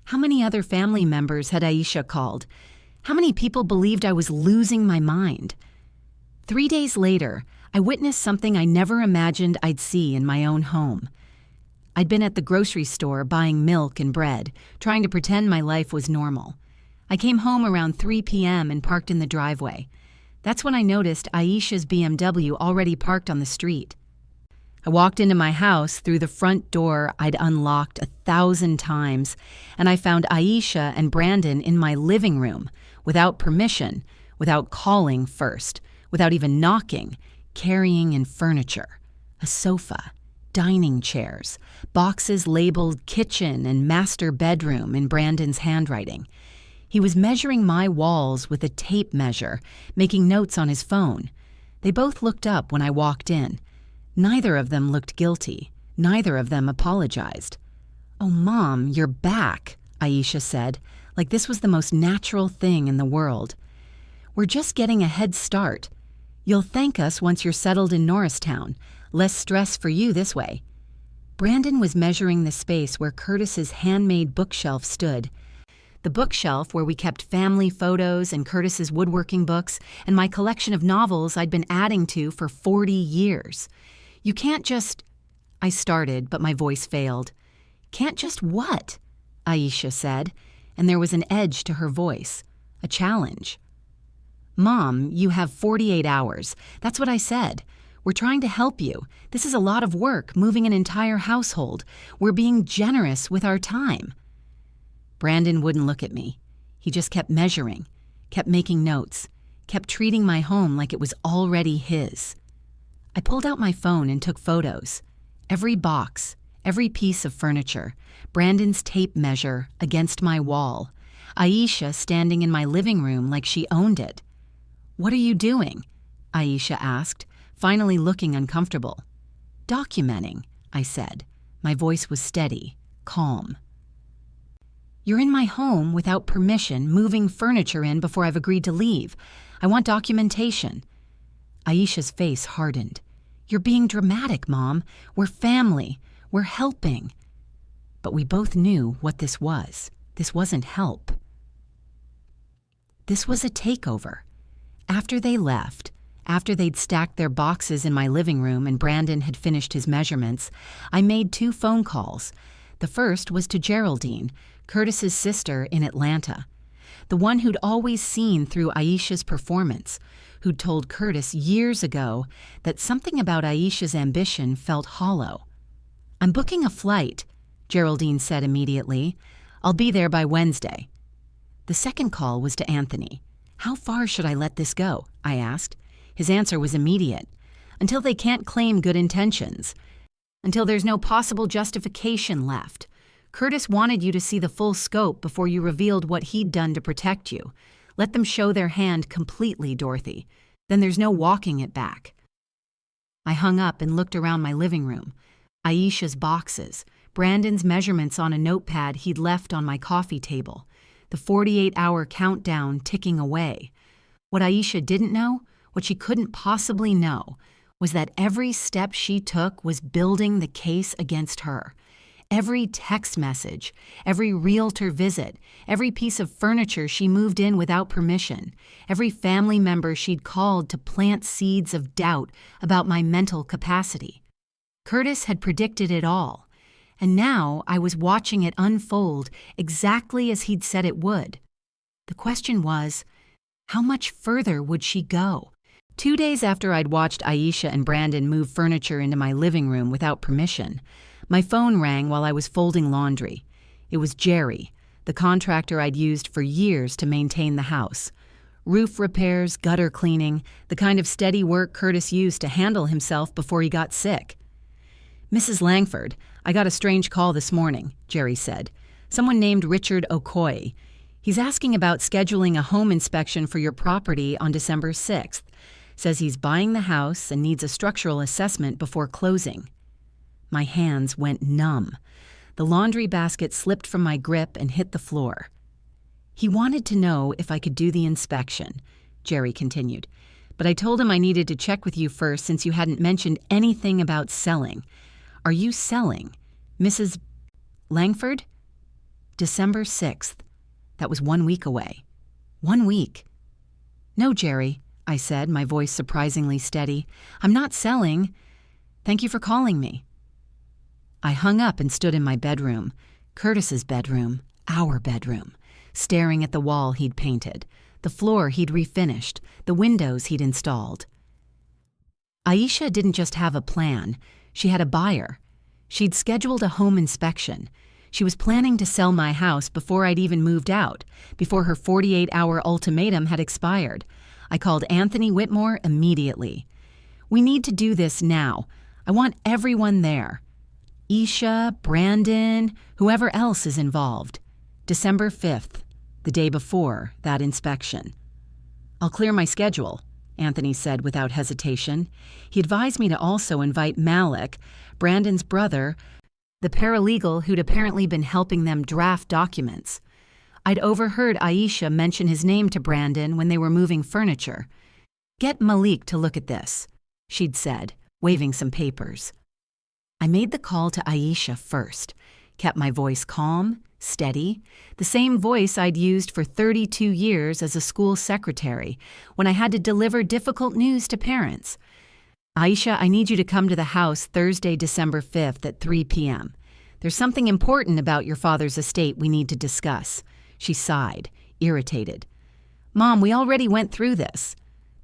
How many other family members had Aisha called? How many people believed I was losing my mind? 3 days later, I witnessed something I never imagined I'd see in my own home. I'd been at the grocery store buying milk and bread, trying to pretend my life was normal. I came home around 3 p.m. and parked in the driveway. That's when I noticed Aisha's BMW already parked on the street. I walked into my house through the front door I'd unlocked 1,000 times, and I found Aisha and Brandon in my living room, without permission, without calling first, without even knocking, carrying in furniture, a sofa, dining chairs, boxes labeled kitchen and master bedroom in Brandon's handwriting. He was measuring my walls with a tape measure, making notes on his phone. They both looked up when I walked in. Neither of them looked guilty. Neither of them apologized. "Oh, Mom, you're back," Aisha said, like this was the most natural thing in the world. "We're just getting a head start. You'll thank us once you're settled in Norristown. Less stress for you this way." Brandon was measuring the space where Curtis's handmade bookshelf stood. The bookshelf where we kept family photos and Curtis's woodworking books and my collection of novels I'd been adding to for 40 years. You can't just I started, but my voice failed. Can't just what? Aisha said, and there was an edge to her voice, a challenge. Mom, you have 48 hours. That's what I said. We're trying to help you. This is a lot of work, moving an entire household. We're being generous with our time. Brandon wouldn't look at me. He just kept measuring, kept making notes, kept treating my home like it was already his. I pulled out my phone and took photos. Every box, every piece of furniture, Brandon's tape measure against my wall, Aisha standing in my living room like she owned it. "What are you doing?" Aisha asked, finally looking uncomfortable. "Documenting," I said. My voice was steady, calm. "You're in my home without permission, moving furniture in before I've agreed to leave. I want documentation." Aisha's face hardened. "You're being dramatic, Mom. We're family. We're helping." But we both knew what this was. This wasn't help. This was a takeover. After they left, after they'd stacked their boxes in my living room and Brandon had finished his measurements, I made 2 phone calls. The first was to Geraldine, Curtis's sister in Atlanta, the one who'd always seen through Aisha's performance, who'd told Curtis years ago that something about Aisha's ambition felt hollow. "I'm booking a flight," Geraldine said immediately. "I'll be there by Wednesday." The second call was to Anthony. "How far should I let this go?" I asked. His answer was immediate. "Until they can't claim good intentions. Until there's no possible justification left. Curtis wanted you to see the full scope before you revealed what he'd done to protect you. Let them show their hand completely, Dorothy. Then there's no walking it back." I hung up and looked around my living room. Aisha's boxes, Brandon's measurements on a notepad he'd left on my coffee table, the 48-hour countdown ticking away. What Aisha didn't know, what she couldn't possibly know, was that every step she took was building the case against her. Every text message, every realtor visit, every piece of furniture she moved in without permission, every family member she'd called to plant seeds of doubt about my mental capacity. Curtis had predicted it all, and now I was watching it unfold exactly as he'd said it would. The question was, how much further would she go? 2 days after I'd watched Aisha and Brandon move furniture into my living room without permission, my phone rang while I was folding laundry. It was Jerry, the contractor I'd used for years to maintain the house. Roof repairs, gutter cleaning, the kind of steady work Curtis used to handle himself before he got sick. "Mrs. Langford, I got a strange call this morning," Jerry said. "Someone named Richard Okoye. He's asking about scheduling a home inspection for your property on December 6th. Says he's buying the house and needs a structural assessment before closing." My hands went numb. The laundry basket slipped from my grip and hit the floor. "He wanted to know if I could do the inspection," Jerry continued. "But I told him I needed to check with you first since you hadn't mentioned anything about selling. Are you selling, Mrs. Langford?" December 6th. That was 1 week away. 1 week. "No, Jerry," I said, my voice surprisingly steady. "I'm not selling. Thank you for calling me." I hung up and stood in my bedroom, Curtis's bedroom, our bedroom, staring at the wall he'd painted, the floor he'd refinished, the windows he'd installed. Aisha didn't just have a plan, she had a buyer. She'd scheduled a home inspection. She was planning to sell my house before I'd even moved out, before her 48-hour ultimatum had expired. I called Anthony Whitmore immediately. "We need to do this now. I want everyone there. Isha, Brandon, whoever else is involved. December 5th, the day before that inspection." "I'll clear my schedule," Anthony said without hesitation. He advised me to also invite Malik, Brandon's brother, the paralegal who'd apparently been helping them draft documents. I'd overheard Aisha mention his name to Brandon when they were moving furniture. "Get Malik to look at this," she'd said, waving some papers. I made the call to Aisha first, kept my voice calm, steady, the same voice I'd used for 32 years as a school secretary when I had to deliver difficult news to parents. Aisha, I need you to come to the house Thursday, December 5th at 3 p.m. There's something important about your father's estate we need to discuss. She sighed, irritated. Mom, we already went through this.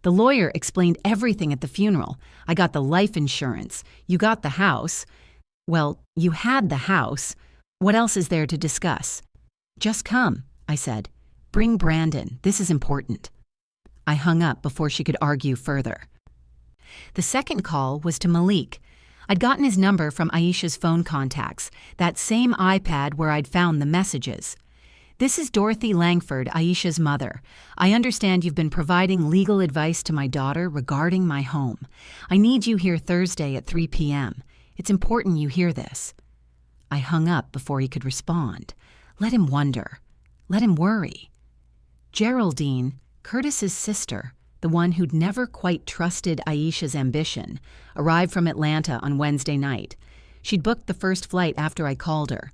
The lawyer explained everything at the funeral. I got the life insurance. You got the house. Well, you had the house. What else is there to discuss? Just come, I said. Bring Brandon. This is important. I hung up before she could argue further. The second call was to Malik. I'd gotten his number from Aisha's phone contacts, that same iPad where I'd found the messages. This is Dorothy Langford, Aisha's mother. I understand you've been providing legal advice to my daughter regarding my home. I need you here Thursday at 3 p.m. It's important you hear this. I hung up before he could respond. Let him wonder. Let him worry. Geraldine, Curtis's sister, the one who'd never quite trusted Aisha's ambition, arrived from Atlanta on Wednesday night. She'd booked the first flight after I called her.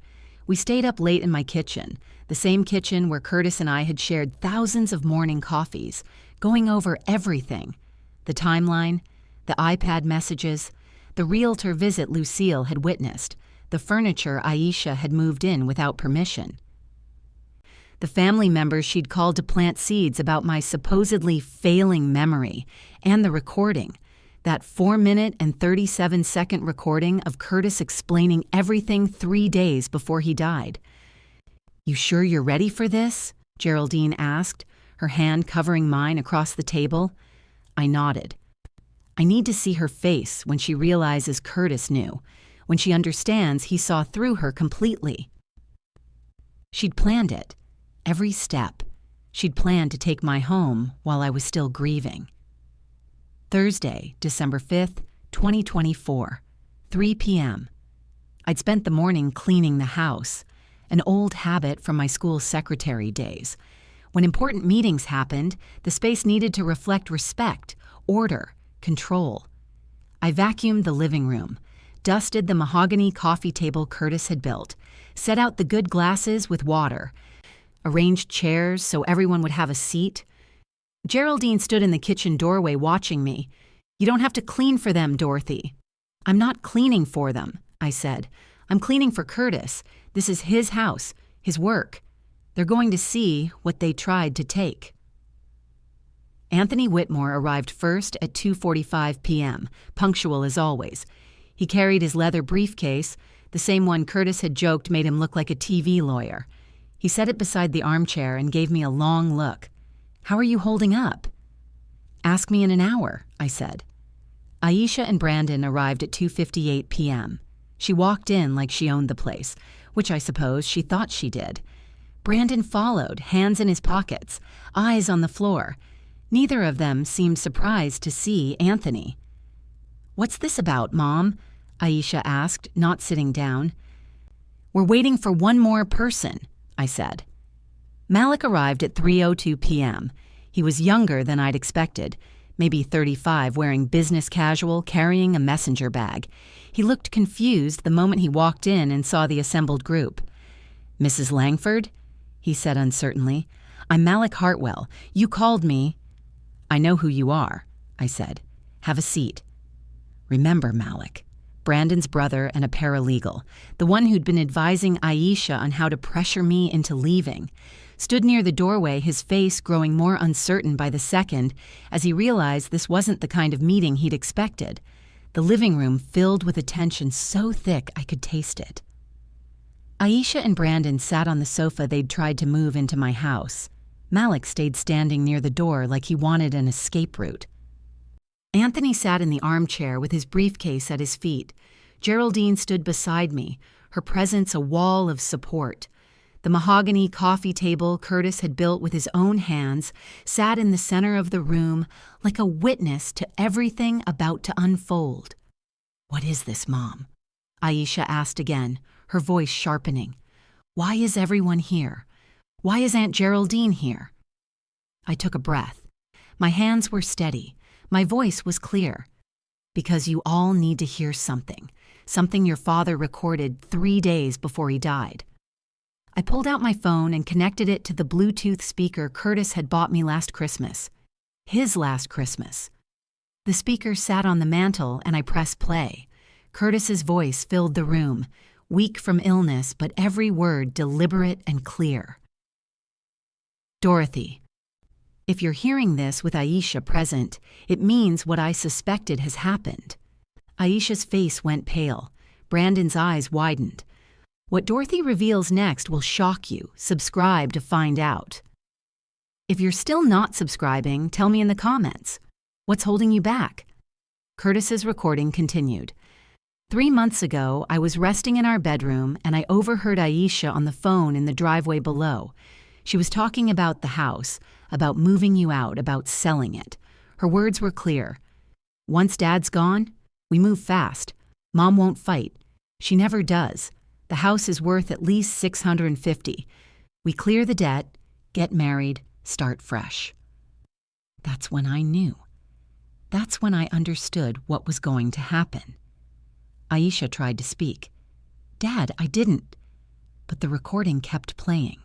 We stayed up late in my kitchen, the same kitchen where Curtis and I had shared thousands of morning coffees, going over everything. The timeline, the iPad messages, the realtor visit Lucille had witnessed, the furniture Aisha had moved in without permission. The family members she'd called to plant seeds about my supposedly failing memory, and the recording, that 4-minute and 37-second recording of Curtis explaining everything 3 days before he died. You sure you're ready for this? Geraldine asked, her hand covering mine across the table. I nodded. I need to see her face when she realizes Curtis knew, when she understands he saw through her completely. She'd planned it. Every step. She'd planned to take my home while I was still grieving. Thursday, December 5th, 2024, 3 p.m. I'd spent the morning cleaning the house, an old habit from my school secretary days. When important meetings happened, the space needed to reflect respect, order, control. I vacuumed the living room, dusted the mahogany coffee table Curtis had built, set out the good glasses with water, arranged chairs so everyone would have a seat. Geraldine stood in the kitchen doorway watching me. You don't have to clean for them, Dorothy. I'm not cleaning for them, I said. I'm cleaning for Curtis. This is his house, his work. They're going to see what they tried to take. Anthony Whitmore arrived first at 2:45 p.m., punctual as always. He carried his leather briefcase, the same one Curtis had joked made him look like a TV lawyer. He set it beside the armchair and gave me a long look. How are you holding up? Ask me in an hour, I said. Aisha and Brandon arrived at 2:58 p.m. She walked in like she owned the place, which I suppose she thought she did. Brandon followed, hands in his pockets, eyes on the floor. Neither of them seemed surprised to see Anthony. What's this about, Mom? Aisha asked, not sitting down. We're waiting for one more person, I said. Malik arrived at 3:02 p.m. He was younger than I'd expected, maybe 35, wearing business casual, carrying a messenger bag. He looked confused the moment he walked in and saw the assembled group. Mrs. Langford? He said uncertainly. I'm Malik Hartwell. You called me. I know who you are, I said. Have a seat. Remember Malik, Brandon's brother and a paralegal, the one who'd been advising Aisha on how to pressure me into leaving, stood near the doorway, his face growing more uncertain by the second as he realized this wasn't the kind of meeting he'd expected. The living room filled with a tension so thick I could taste it. Aisha and Brandon sat on the sofa they'd tried to move into my house. Malik stayed standing near the door like he wanted an escape route. Anthony sat in the armchair with his briefcase at his feet. Geraldine stood beside me, her presence a wall of support. The mahogany coffee table Curtis had built with his own hands sat in the center of the room like a witness to everything about to unfold. What is this, Mom? Aisha asked again, her voice sharpening. Why is everyone here? Why is Aunt Geraldine here? I took a breath. My hands were steady. My voice was clear. Because you all need to hear something your father recorded 3 days before he died. I pulled out my phone and connected it to the Bluetooth speaker Curtis had bought me last Christmas. His last Christmas. The speaker sat on the mantel and I pressed play. Curtis's voice filled the room, weak from illness, but every word deliberate and clear. Dorothy, if you're hearing this with Aisha present, it means what I suspected has happened. Aisha's face went pale. Brandon's eyes widened. What Dorothy reveals next will shock you. Subscribe to find out. If you're still not subscribing, tell me in the comments. What's holding you back? Curtis's recording continued. 3 months ago, I was resting in our bedroom and I overheard Aisha on the phone in the driveway below. She was talking about the house, about moving you out, about selling it. Her words were clear. Once Dad's gone, we move fast. Mom won't fight. She never does. The house is worth at least $650. We clear the debt, get married, start fresh. That's when I knew. That's when I understood what was going to happen. Aisha tried to speak. Dad, I didn't. But the recording kept playing.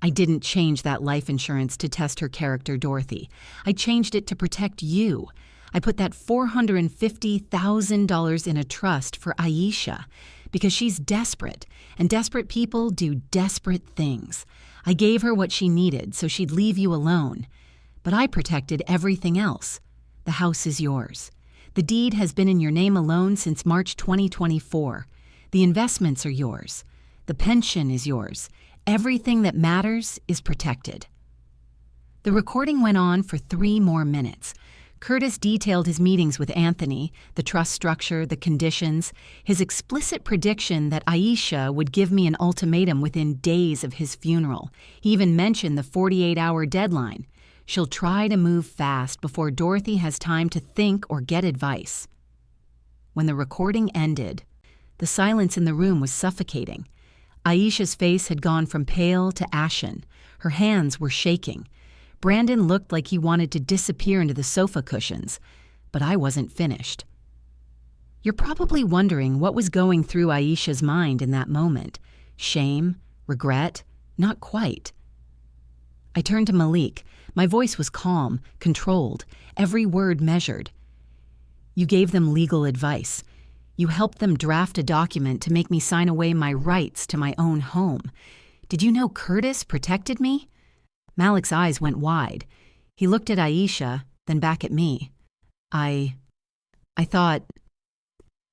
I didn't change that life insurance to test her character, Dorothy. I changed it to protect you. I put that $450,000 in a trust for Aisha because she's desperate, and desperate people do desperate things. I gave her what she needed so she'd leave you alone. But I protected everything else. The house is yours. The deed has been in your name alone since March 2024. The investments are yours. The pension is yours. Everything that matters is protected. The recording went on for 3 more minutes. Curtis detailed his meetings with Anthony, the trust structure, the conditions, his explicit prediction that Aisha would give me an ultimatum within days of his funeral. He even mentioned the 48-hour deadline. She'll try to move fast before Dorothy has time to think or get advice. When the recording ended, the silence in the room was suffocating. Aisha's face had gone from pale to ashen. Her hands were shaking. Brandon looked like he wanted to disappear into the sofa cushions, but I wasn't finished. You're probably wondering what was going through Aisha's mind in that moment. Shame? Regret? Not quite. I turned to Malik. My voice was calm, controlled, every word measured. You gave them legal advice. You helped them draft a document to make me sign away my rights to my own home. Did you know Curtis protected me? Malik's eyes went wide. He looked at Aisha, then back at me. I thought...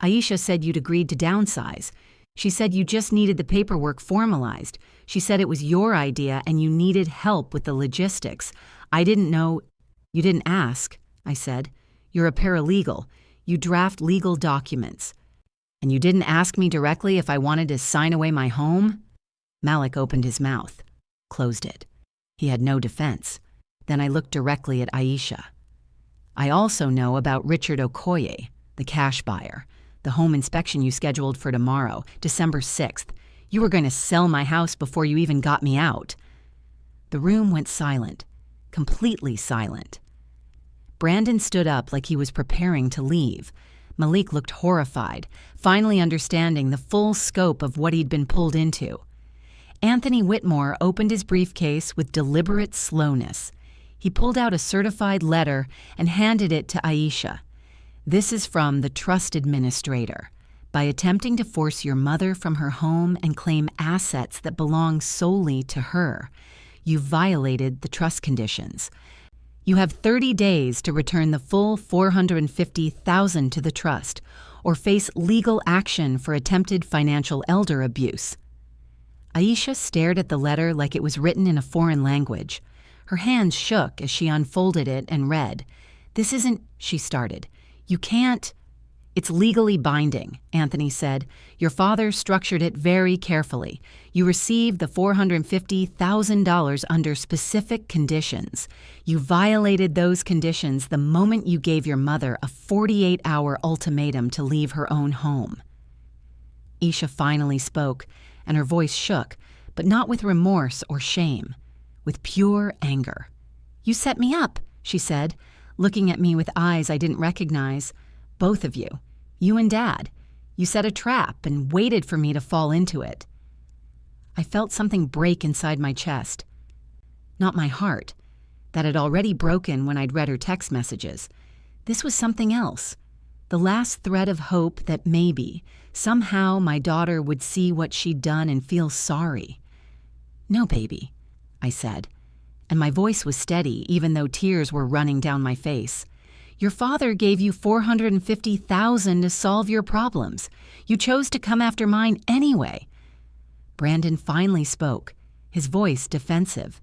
Aisha said you'd agreed to downsize. She said you just needed the paperwork formalized. She said it was your idea and you needed help with the logistics. I didn't know... You didn't ask, I said. You're a paralegal. You draft legal documents. And you didn't ask me directly if I wanted to sign away my home? Malik opened his mouth, closed it. He had no defense. Then I looked directly at Aisha. I also know about Richard Okoye, the cash buyer, the home inspection you scheduled for tomorrow, December 6th. You were going to sell my house before you even got me out. The room went silent, completely silent. Brandon stood up like he was preparing to leave. Malik looked horrified, finally understanding the full scope of what he'd been pulled into. Anthony Whitmore opened his briefcase with deliberate slowness. He pulled out a certified letter and handed it to Aisha. This is from the trust administrator. By attempting to force your mother from her home and claim assets that belong solely to her, you violated the trust conditions. You have 30 days to return the full $450,000 to the trust or face legal action for attempted financial elder abuse. Aisha stared at the letter like it was written in a foreign language. Her hands shook as she unfolded it and read. This isn't, she started. You can't. It's legally binding, Anthony said. Your father structured it very carefully. You received the $450,000 under specific conditions. You violated those conditions the moment you gave your mother a 48-hour ultimatum to leave her own home. Aisha finally spoke, and her voice shook, but not with remorse or shame, with pure anger. You set me up, she said, looking at me with eyes I didn't recognize. Both of you. You and Dad. You set a trap and waited for me to fall into it. I felt something break inside my chest. Not my heart. That had already broken when I'd read her text messages. This was something else. The last thread of hope that maybe, somehow, my daughter would see what she'd done and feel sorry. "No, baby," I said, and my voice was steady even though tears were running down my face. "Your father gave you $450,000 to solve your problems. You chose to come after mine anyway." Brandon finally spoke, his voice defensive.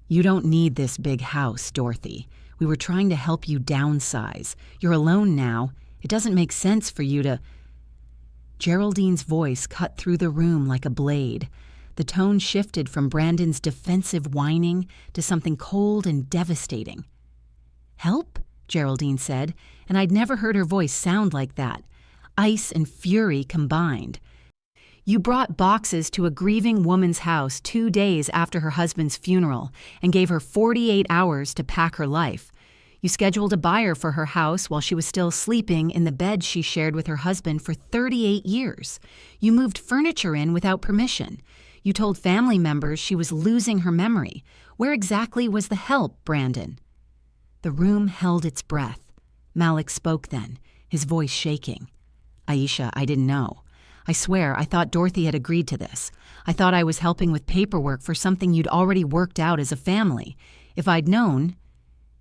"You don't need this big house, Dorothy. We were trying to help you downsize. You're alone now. It doesn't make sense for you to—" Geraldine's voice cut through the room like a blade. The tone shifted from Brandon's defensive whining to something cold and devastating. "Help?" Geraldine said, and I'd never heard her voice sound like that. Ice and fury combined. "You brought boxes to a grieving woman's house 2 days after her husband's funeral and gave her 48 hours to pack her life. You scheduled a buyer for her house while she was still sleeping in the bed she shared with her husband for 38 years. You moved furniture in without permission. You told family members she was losing her memory. Where exactly was the help, Brandon?" The room held its breath. Malik spoke then, his voice shaking. "Aisha, I didn't know. I swear, I thought Dorothy had agreed to this. I thought I was helping with paperwork for something you'd already worked out as a family. If I'd known—"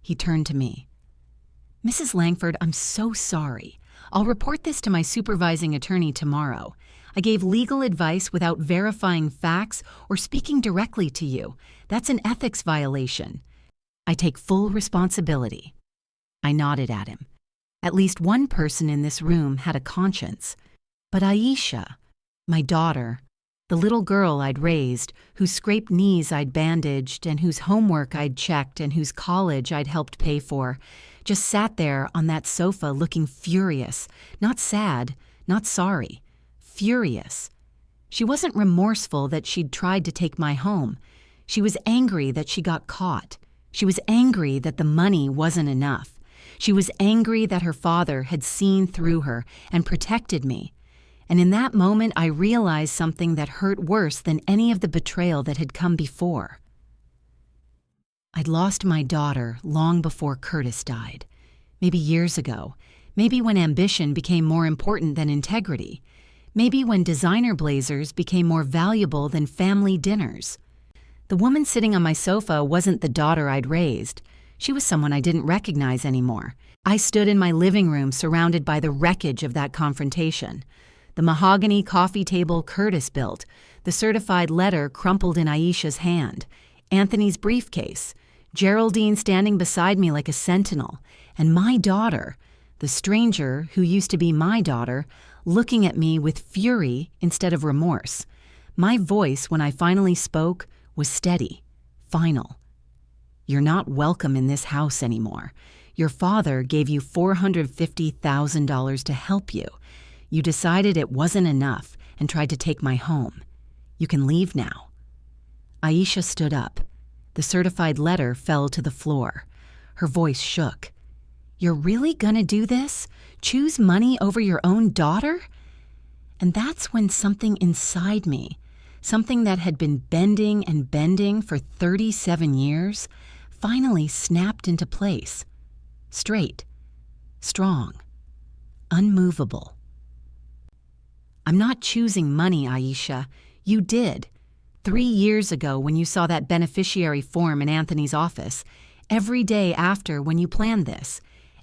He turned to me. "Mrs. Langford, I'm so sorry. I'll report this to my supervising attorney tomorrow. I gave legal advice without verifying facts or speaking directly to you. That's an ethics violation. I take full responsibility." I nodded at him. At least one person in this room had a conscience. But Aisha, my daughter, the little girl I'd raised, whose scraped knees I'd bandaged and whose homework I'd checked and whose college I'd helped pay for, just sat there on that sofa looking furious, not sad, not sorry, furious. She wasn't remorseful that she'd tried to take my home. She was angry that she got caught. She was angry that the money wasn't enough. She was angry that her father had seen through her and protected me. And in that moment, I realized something that hurt worse than any of the betrayal that had come before. I'd lost my daughter long before Curtis died. Maybe years ago. Maybe when ambition became more important than integrity. Maybe when designer blazers became more valuable than family dinners. The woman sitting on my sofa wasn't the daughter I'd raised. She was someone I didn't recognize anymore. I stood in my living room surrounded by the wreckage of that confrontation. The mahogany coffee table Curtis built, the certified letter crumpled in Aisha's hand, Anthony's briefcase, Geraldine standing beside me like a sentinel, and my daughter, the stranger who used to be my daughter, looking at me with fury instead of remorse. My voice, when I finally spoke, was steady, final. "You're not welcome in this house anymore. Your father gave you $450,000 to help you. You decided it wasn't enough and tried to take my home. You can leave now." Aisha stood up. The certified letter fell to the floor. Her voice shook. "You're really gonna do this? Choose money over your own daughter?" And that's when something inside me, something that had been bending and bending for 37 years, finally snapped into place. Straight, strong, unmovable. "I'm not choosing money, Aisha. You did. 3 years ago when you saw that beneficiary form in Anthony's office, every day after when you planned this,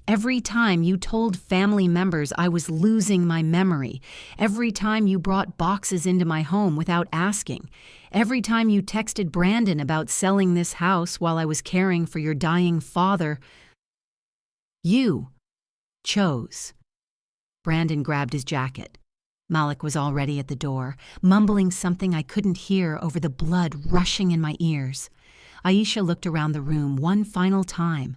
every time you told family members I was losing my memory, every time you brought boxes into my home without asking, every time you texted Brandon about selling this house while I was caring for your dying father, you chose." Brandon grabbed his jacket. Malik was already at the door, mumbling something I couldn't hear over the blood rushing in my ears. Aisha looked around the room one final time.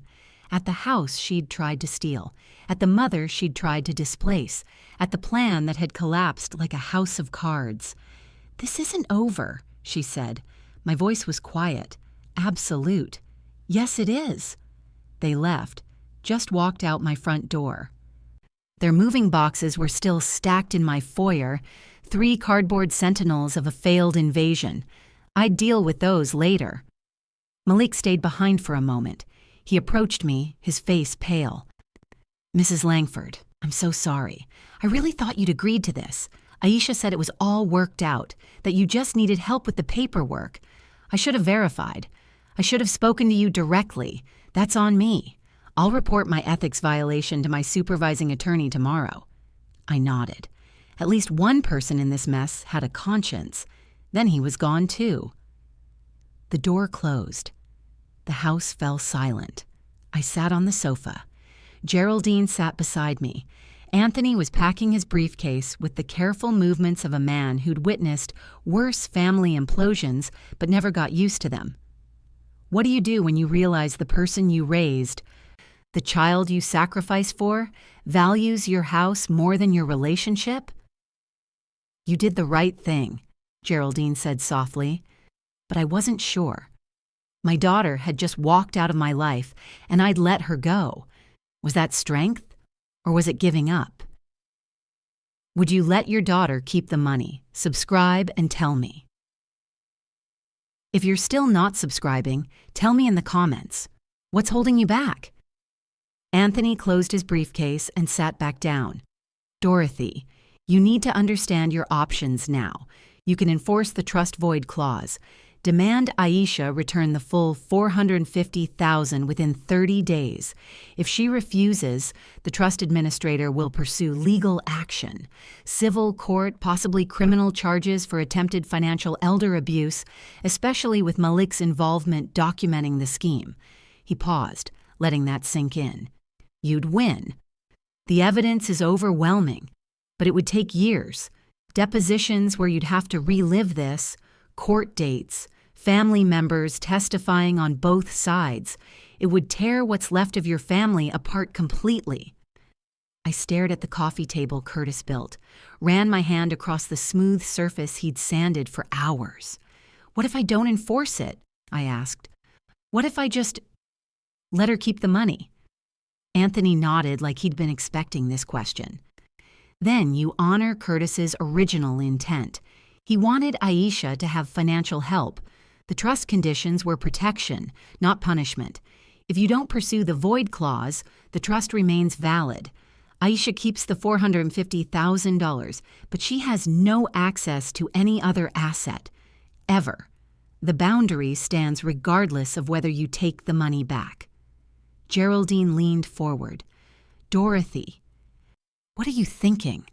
At the house she'd tried to steal, at the mother she'd tried to displace, at the plan that had collapsed like a house of cards. "This isn't over," she said. My voice was quiet, absolute. "Yes, it is." They left, just walked out my front door. Their moving boxes were still stacked in my foyer, 3 cardboard sentinels of a failed invasion. I'd deal with those later. Malik stayed behind for a moment. He approached me, his face pale. Mrs. Langford, I'm so sorry. I really thought you'd agreed to this. Aisha said it was all worked out, that you just needed help with the paperwork. I should have verified. I should have spoken to you directly. That's on me. I'll report my ethics violation to my supervising attorney tomorrow. I nodded. At least one person in this mess had a conscience. Then he was gone too. The door closed. The house fell silent. I sat on the sofa. Geraldine sat beside me. Anthony was packing his briefcase with the careful movements of a man who'd witnessed worse family implosions but never got used to them. What do you do when you realize the person you raised, the child you sacrificed for, values your house more than your relationship? You did the right thing, Geraldine said softly, but I wasn't sure. My daughter had just walked out of my life, and I'd let her go. Was that strength, or was it giving up? Would you let your daughter keep the money? Subscribe and tell me. If you're still not subscribing, tell me in the comments. What's holding you back? Anthony closed his briefcase and sat back down. Dorothy, you need to understand your options now. You can enforce the trust void clause. Demand Aisha return the full $450,000 within 30 days. If she refuses, the trust administrator will pursue legal action, civil court, possibly criminal charges for attempted financial elder abuse, especially with Malik's involvement documenting the scheme. He paused, letting that sink in. You'd win. The evidence is overwhelming, but it would take years. Depositions where you'd have to relive this, court dates, family members testifying on both sides. It would tear what's left of your family apart completely. I stared at the coffee table Curtis built, ran my hand across the smooth surface he'd sanded for hours. What if I don't enforce it? I asked. What if I just let her keep the money? Anthony nodded like he'd been expecting this question. Then you honor Curtis's original intent. He wanted Aisha to have financial help. The trust conditions were protection, not punishment. If you don't pursue the void clause, the trust remains valid. Aisha keeps the $450,000, but she has no access to any other asset, ever. The boundary stands regardless of whether you take the money back. Geraldine leaned forward. Dorothy, what are you thinking?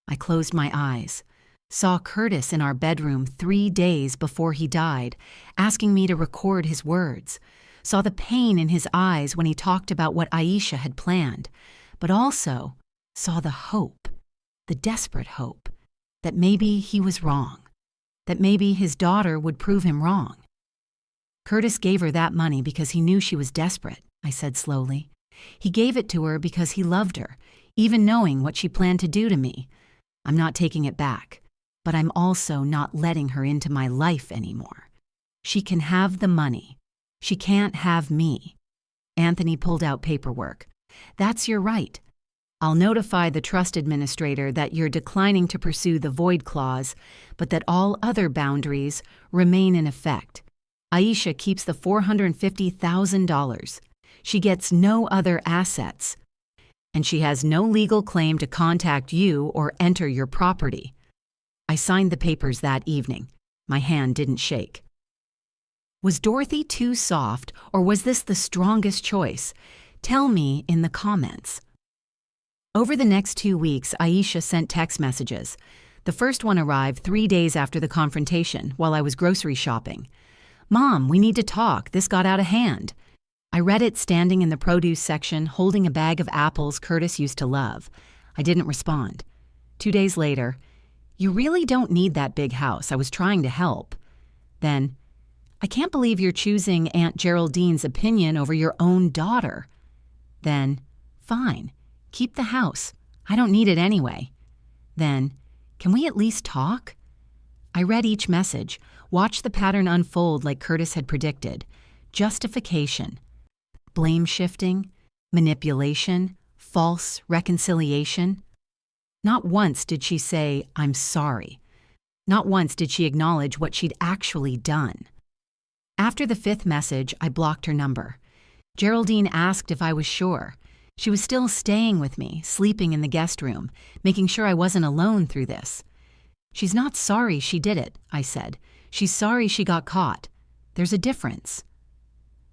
I closed my eyes. Saw Curtis in our bedroom 3 days before he died, asking me to record his words. Saw the pain in his eyes when he talked about what Aisha had planned, but also saw the hope, the desperate hope, that maybe he was wrong, that maybe his daughter would prove him wrong. Curtis gave her that money because he knew she was desperate, I said slowly. He gave it to her because he loved her, even knowing what she planned to do to me. I'm not taking it back. But I'm also not letting her into my life anymore. She can have the money. She can't have me. Anthony pulled out paperwork. That's your right. I'll notify the trust administrator that you're declining to pursue the void clause, but that all other boundaries remain in effect. Aisha keeps the $450,000. She gets no other assets. And she has no legal claim to contact you or enter your property. I signed the papers that evening. My hand didn't shake. Was Dorothy too soft, or was this the strongest choice? Tell me in the comments. Over the next 2 weeks, Aisha sent text messages. The first one arrived 3 days after the confrontation, while I was grocery shopping. Mom, we need to talk. This got out of hand. I read it standing in the produce section, holding a bag of apples Curtis used to love. I didn't respond. 2 days later, you really don't need that big house. I was trying to help. Then, I can't believe you're choosing Aunt Geraldine's opinion over your own daughter. Then, fine, keep the house. I don't need it anyway. Then, can we at least talk? I read each message, watched the pattern unfold like Curtis had predicted. Justification, blame shifting, manipulation, false reconciliation. Not once did she say, I'm sorry. Not once did she acknowledge what she'd actually done. After the 5th message, I blocked her number. Geraldine asked if I was sure. She was still staying with me, sleeping in the guest room, making sure I wasn't alone through this. "She's not sorry she did it," I said. "She's sorry she got caught. There's a difference."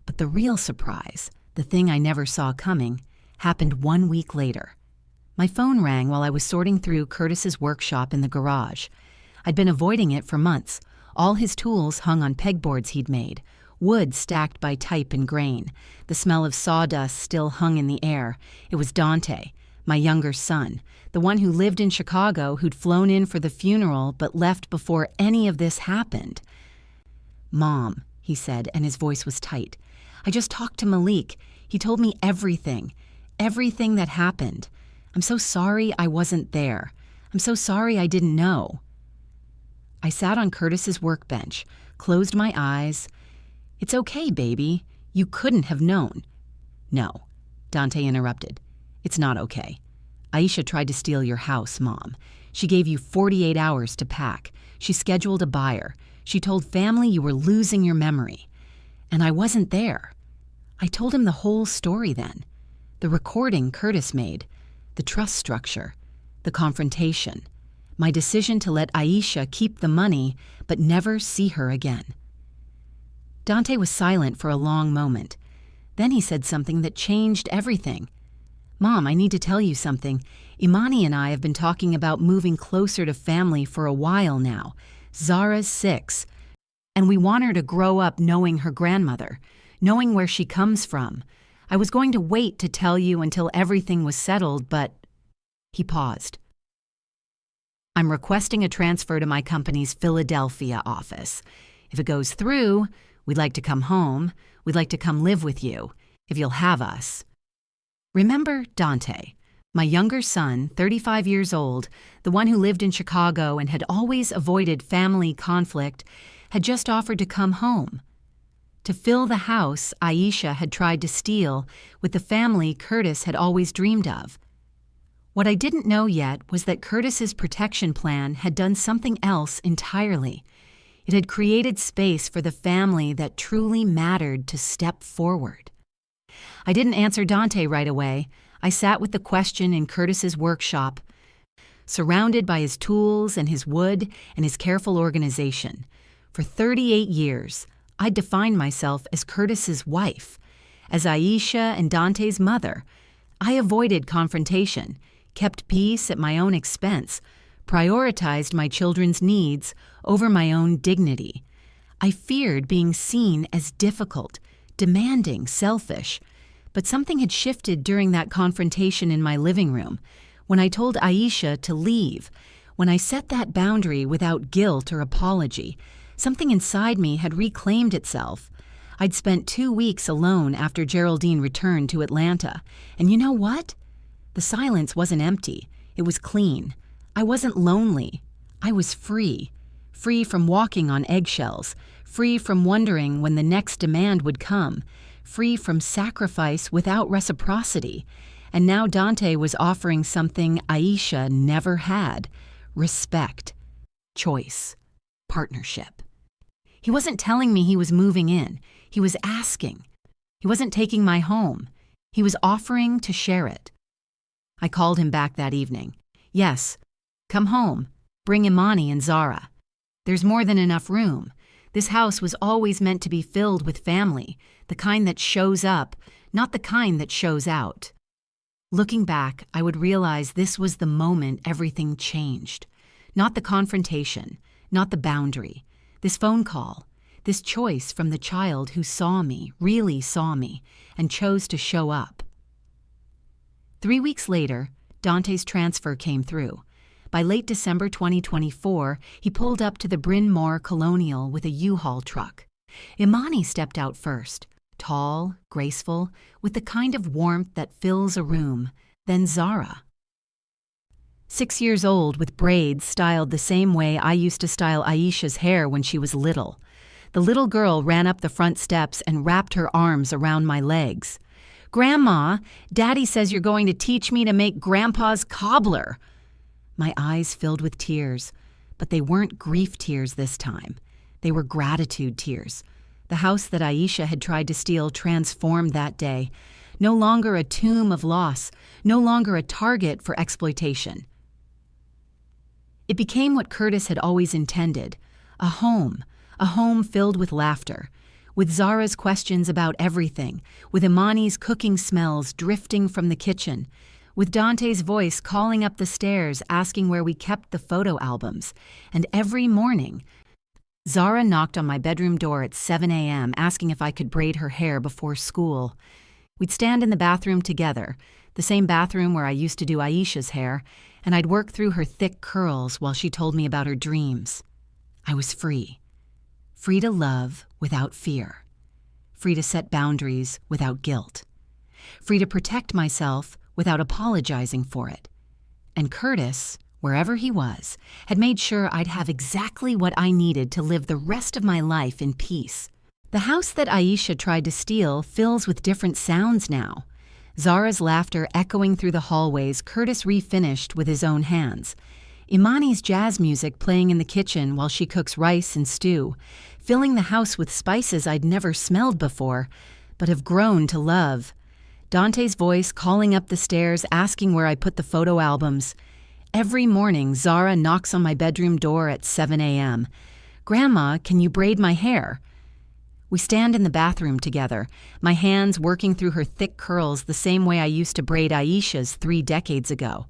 But the real surprise, the thing I never saw coming, happened 1 week later. My phone rang while I was sorting through Curtis's workshop in the garage. I'd been avoiding it for months. All his tools hung on pegboards he'd made, wood stacked by type and grain. The smell of sawdust still hung in the air. It was Dante, my younger son, the one who lived in Chicago, who'd flown in for the funeral but left before any of this happened. "Mom," he said, and his voice was tight. "I just talked to Malik. He told me everything that happened. I'm so sorry I wasn't there. I'm so sorry I didn't know." I sat on Curtis's workbench, closed my eyes. "It's okay, baby. You couldn't have known." "No," Dante interrupted. "It's not okay. Aisha tried to steal your house, Mom. She gave you 48 hours to pack. She scheduled a buyer. She told family you were losing your memory. And I wasn't there." I told him the whole story then. The recording Curtis made, the trust structure, the confrontation, my decision to let Aisha keep the money but never see her again. Dante was silent for a long moment. Then he said something that changed everything. "Mom, I need to tell you something. Imani and I have been talking about moving closer to family for a while now. Zara's 6, and we want her to grow up knowing her grandmother, knowing where she comes from. I was going to wait to tell you until everything was settled, but..." He paused. "I'm requesting a transfer to my company's Philadelphia office. If it goes through, we'd like to come home. We'd like to come live with you, if you'll have us." Remember Dante, my younger son, 35 years old, the one who lived in Chicago and had always avoided family conflict, had just offered to come home, to fill the house Aisha had tried to steal with the family Curtis had always dreamed of. What I didn't know yet was that Curtis's protection plan had done something else entirely. It had created space for the family that truly mattered to step forward. I didn't answer Dante right away. I sat with the question in Curtis's workshop, surrounded by his tools and his wood and his careful organization. For 38 years, I'd defined myself as Curtis's wife. As Aisha and Dante's mother, I avoided confrontation, kept peace at my own expense, prioritized my children's needs over my own dignity. I feared being seen as difficult, demanding, selfish. But something had shifted during that confrontation in my living room, when I told Aisha to leave, when I set that boundary without guilt or apology. Something inside me had reclaimed itself. I'd spent 2 weeks alone after Geraldine returned to Atlanta, and you know what? The silence wasn't empty. It was clean. I wasn't lonely. I was free. Free from walking on eggshells, free from wondering when the next demand would come, free from sacrifice without reciprocity. And now Dante was offering something Aisha never had: respect, choice, partnership. He wasn't telling me he was moving in. He was asking. He wasn't taking my home. He was offering to share it. I called him back that evening. "Yes, come home. Bring Imani and Zara. There's more than enough room. This house was always meant to be filled with family, the kind that shows up, not the kind that shows out." Looking back, I would realize this was the moment everything changed. Not the confrontation, not the boundary. This phone call, this choice from the child who saw me, really saw me, and chose to show up. 3 weeks later, Dante's transfer came through. By late December 2024, he pulled up to the Bryn Mawr Colonial with a U-Haul truck. Imani stepped out first, tall, graceful, with the kind of warmth that fills a room, then Zara. 6 years old, with braids styled the same way I used to style Aisha's hair when she was little. The little girl ran up the front steps and wrapped her arms around my legs. "Grandma, Daddy says you're going to teach me to make Grandpa's cobbler." My eyes filled with tears, but they weren't grief tears this time. They were gratitude tears. The house that Aisha had tried to steal transformed that day. no longer a tomb of loss, no longer a target for exploitation. It became what Curtis had always intended, a home filled with laughter, with Zara's questions about everything, with Imani's cooking smells drifting from the kitchen, with Dante's voice calling up the stairs asking where we kept the photo albums, and every morning, Zara knocked on my bedroom door at 7 a.m. asking if I could braid her hair before school. We'd stand in the bathroom together, the same bathroom where I used to do Aisha's hair, and I'd work through her thick curls while she told me about her dreams. I was free. Free to love without fear. Free to set boundaries without guilt. Free to protect myself without apologizing for it. And Curtis, wherever he was, had made sure I'd have exactly what I needed to live the rest of my life in peace. The house that Aisha tried to steal fills with different sounds now. Zara's laughter echoing through the hallways Curtis refinished with his own hands. Imani's jazz music playing in the kitchen while she cooks rice and stew, filling the house with spices I'd never smelled before, but have grown to love. Dante's voice calling up the stairs asking where I put the photo albums. Every morning, Zara knocks on my bedroom door at 7 a.m. "Grandma, can you braid my hair?" We stand in the bathroom together, my hands working through her thick curls the same way I used to braid Aisha's 3 decades ago.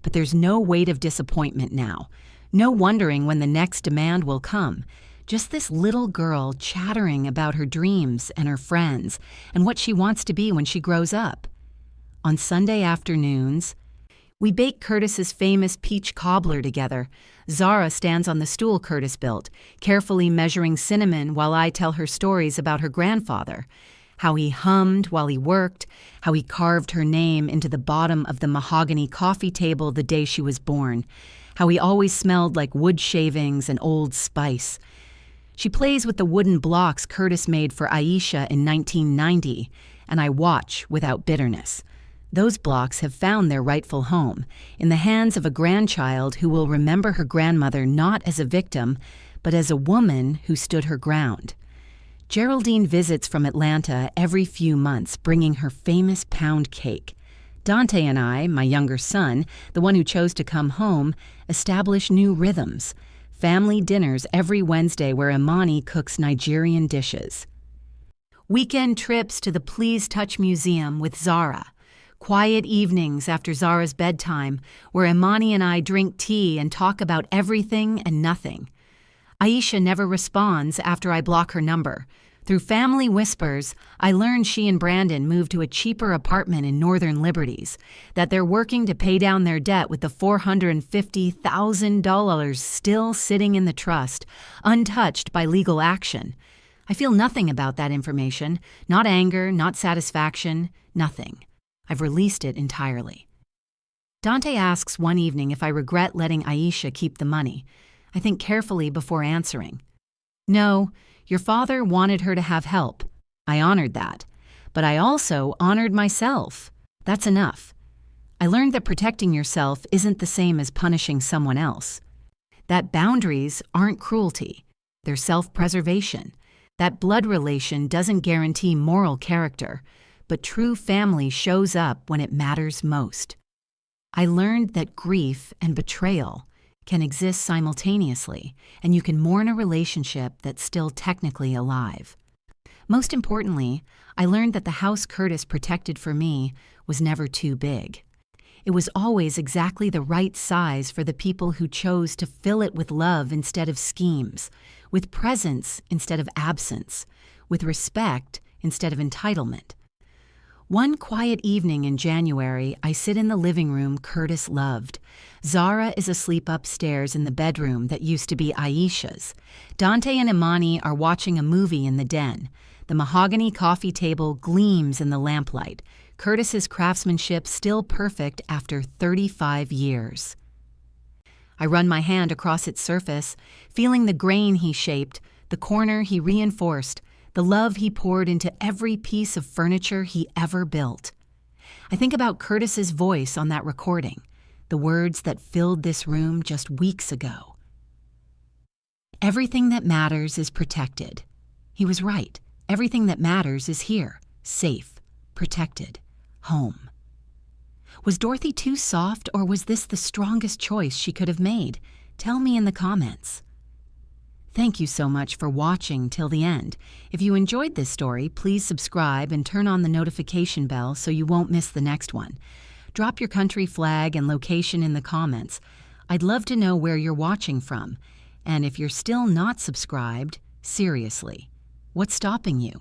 But there's no weight of disappointment now, no wondering when the next demand will come. Just this little girl chattering about her dreams and her friends and what she wants to be when she grows up. On Sunday afternoons, we bake Curtis's famous peach cobbler together. Zara stands on the stool Curtis built, carefully measuring cinnamon while I tell her stories about her grandfather. How he hummed while he worked, how he carved her name into the bottom of the mahogany coffee table the day she was born, how he always smelled like wood shavings and old spice. She plays with the wooden blocks Curtis made for Aisha in 1990, and I watch without bitterness. Those blocks have found their rightful home, in the hands of a grandchild who will remember her grandmother not as a victim, but as a woman who stood her ground. Geraldine visits from Atlanta every few months, bringing her famous pound cake. Dante and I, my younger son, the one who chose to come home, establish new rhythms. Family dinners every Wednesday where Imani cooks Nigerian dishes. Weekend trips to the Please Touch Museum with Zara. Quiet evenings after Zara's bedtime where Imani and I drink tea and talk about everything and nothing. Aisha never responds after I block her number. Through family whispers, I learn she and Brandon moved to a cheaper apartment in Northern Liberties, that they're working to pay down their debt with the $450,000 still sitting in the trust, untouched by legal action. I feel nothing about that information, not anger, not satisfaction, nothing. I've released it entirely. Dante asks one evening if I regret letting Aisha keep the money. I think carefully before answering. No, your father wanted her to have help. I honored that. But I also honored myself. That's enough. I learned that protecting yourself isn't the same as punishing someone else. That boundaries aren't cruelty. They're self-preservation. That blood relation doesn't guarantee moral character, but true family shows up when it matters most. I learned that grief and betrayal can exist simultaneously, and you can mourn a relationship that's still technically alive. Most importantly, I learned that the house Curtis protected for me was never too big. It was always exactly the right size for the people who chose to fill it with love instead of schemes, with presence instead of absence, with respect instead of entitlement. One quiet evening in January, I sit in the living room Curtis loved. Zara is asleep upstairs in the bedroom that used to be Aisha's. Dante and Imani are watching a movie in the den. The mahogany coffee table gleams in the lamplight. Curtis's craftsmanship still perfect after 35 years. I run my hand across its surface, feeling the grain he shaped, the corner he reinforced, the love he poured into every piece of furniture he ever built. I think about Curtis's voice on that recording, the words that filled this room just weeks ago. Everything that matters is protected. He was right. Everything that matters is here, safe, protected. home. Was Dorothy too soft, or was this the strongest choice she could have made? Tell me in the comments. Thank you so much for watching till the end. If you enjoyed this story, please subscribe and turn on the notification bell so you won't miss the next one. Drop your country flag and location in the comments. I'd love to know where you're watching from. And if you're still not subscribed, seriously, what's stopping you?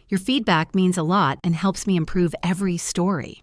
Your feedback means a lot and helps me improve every story.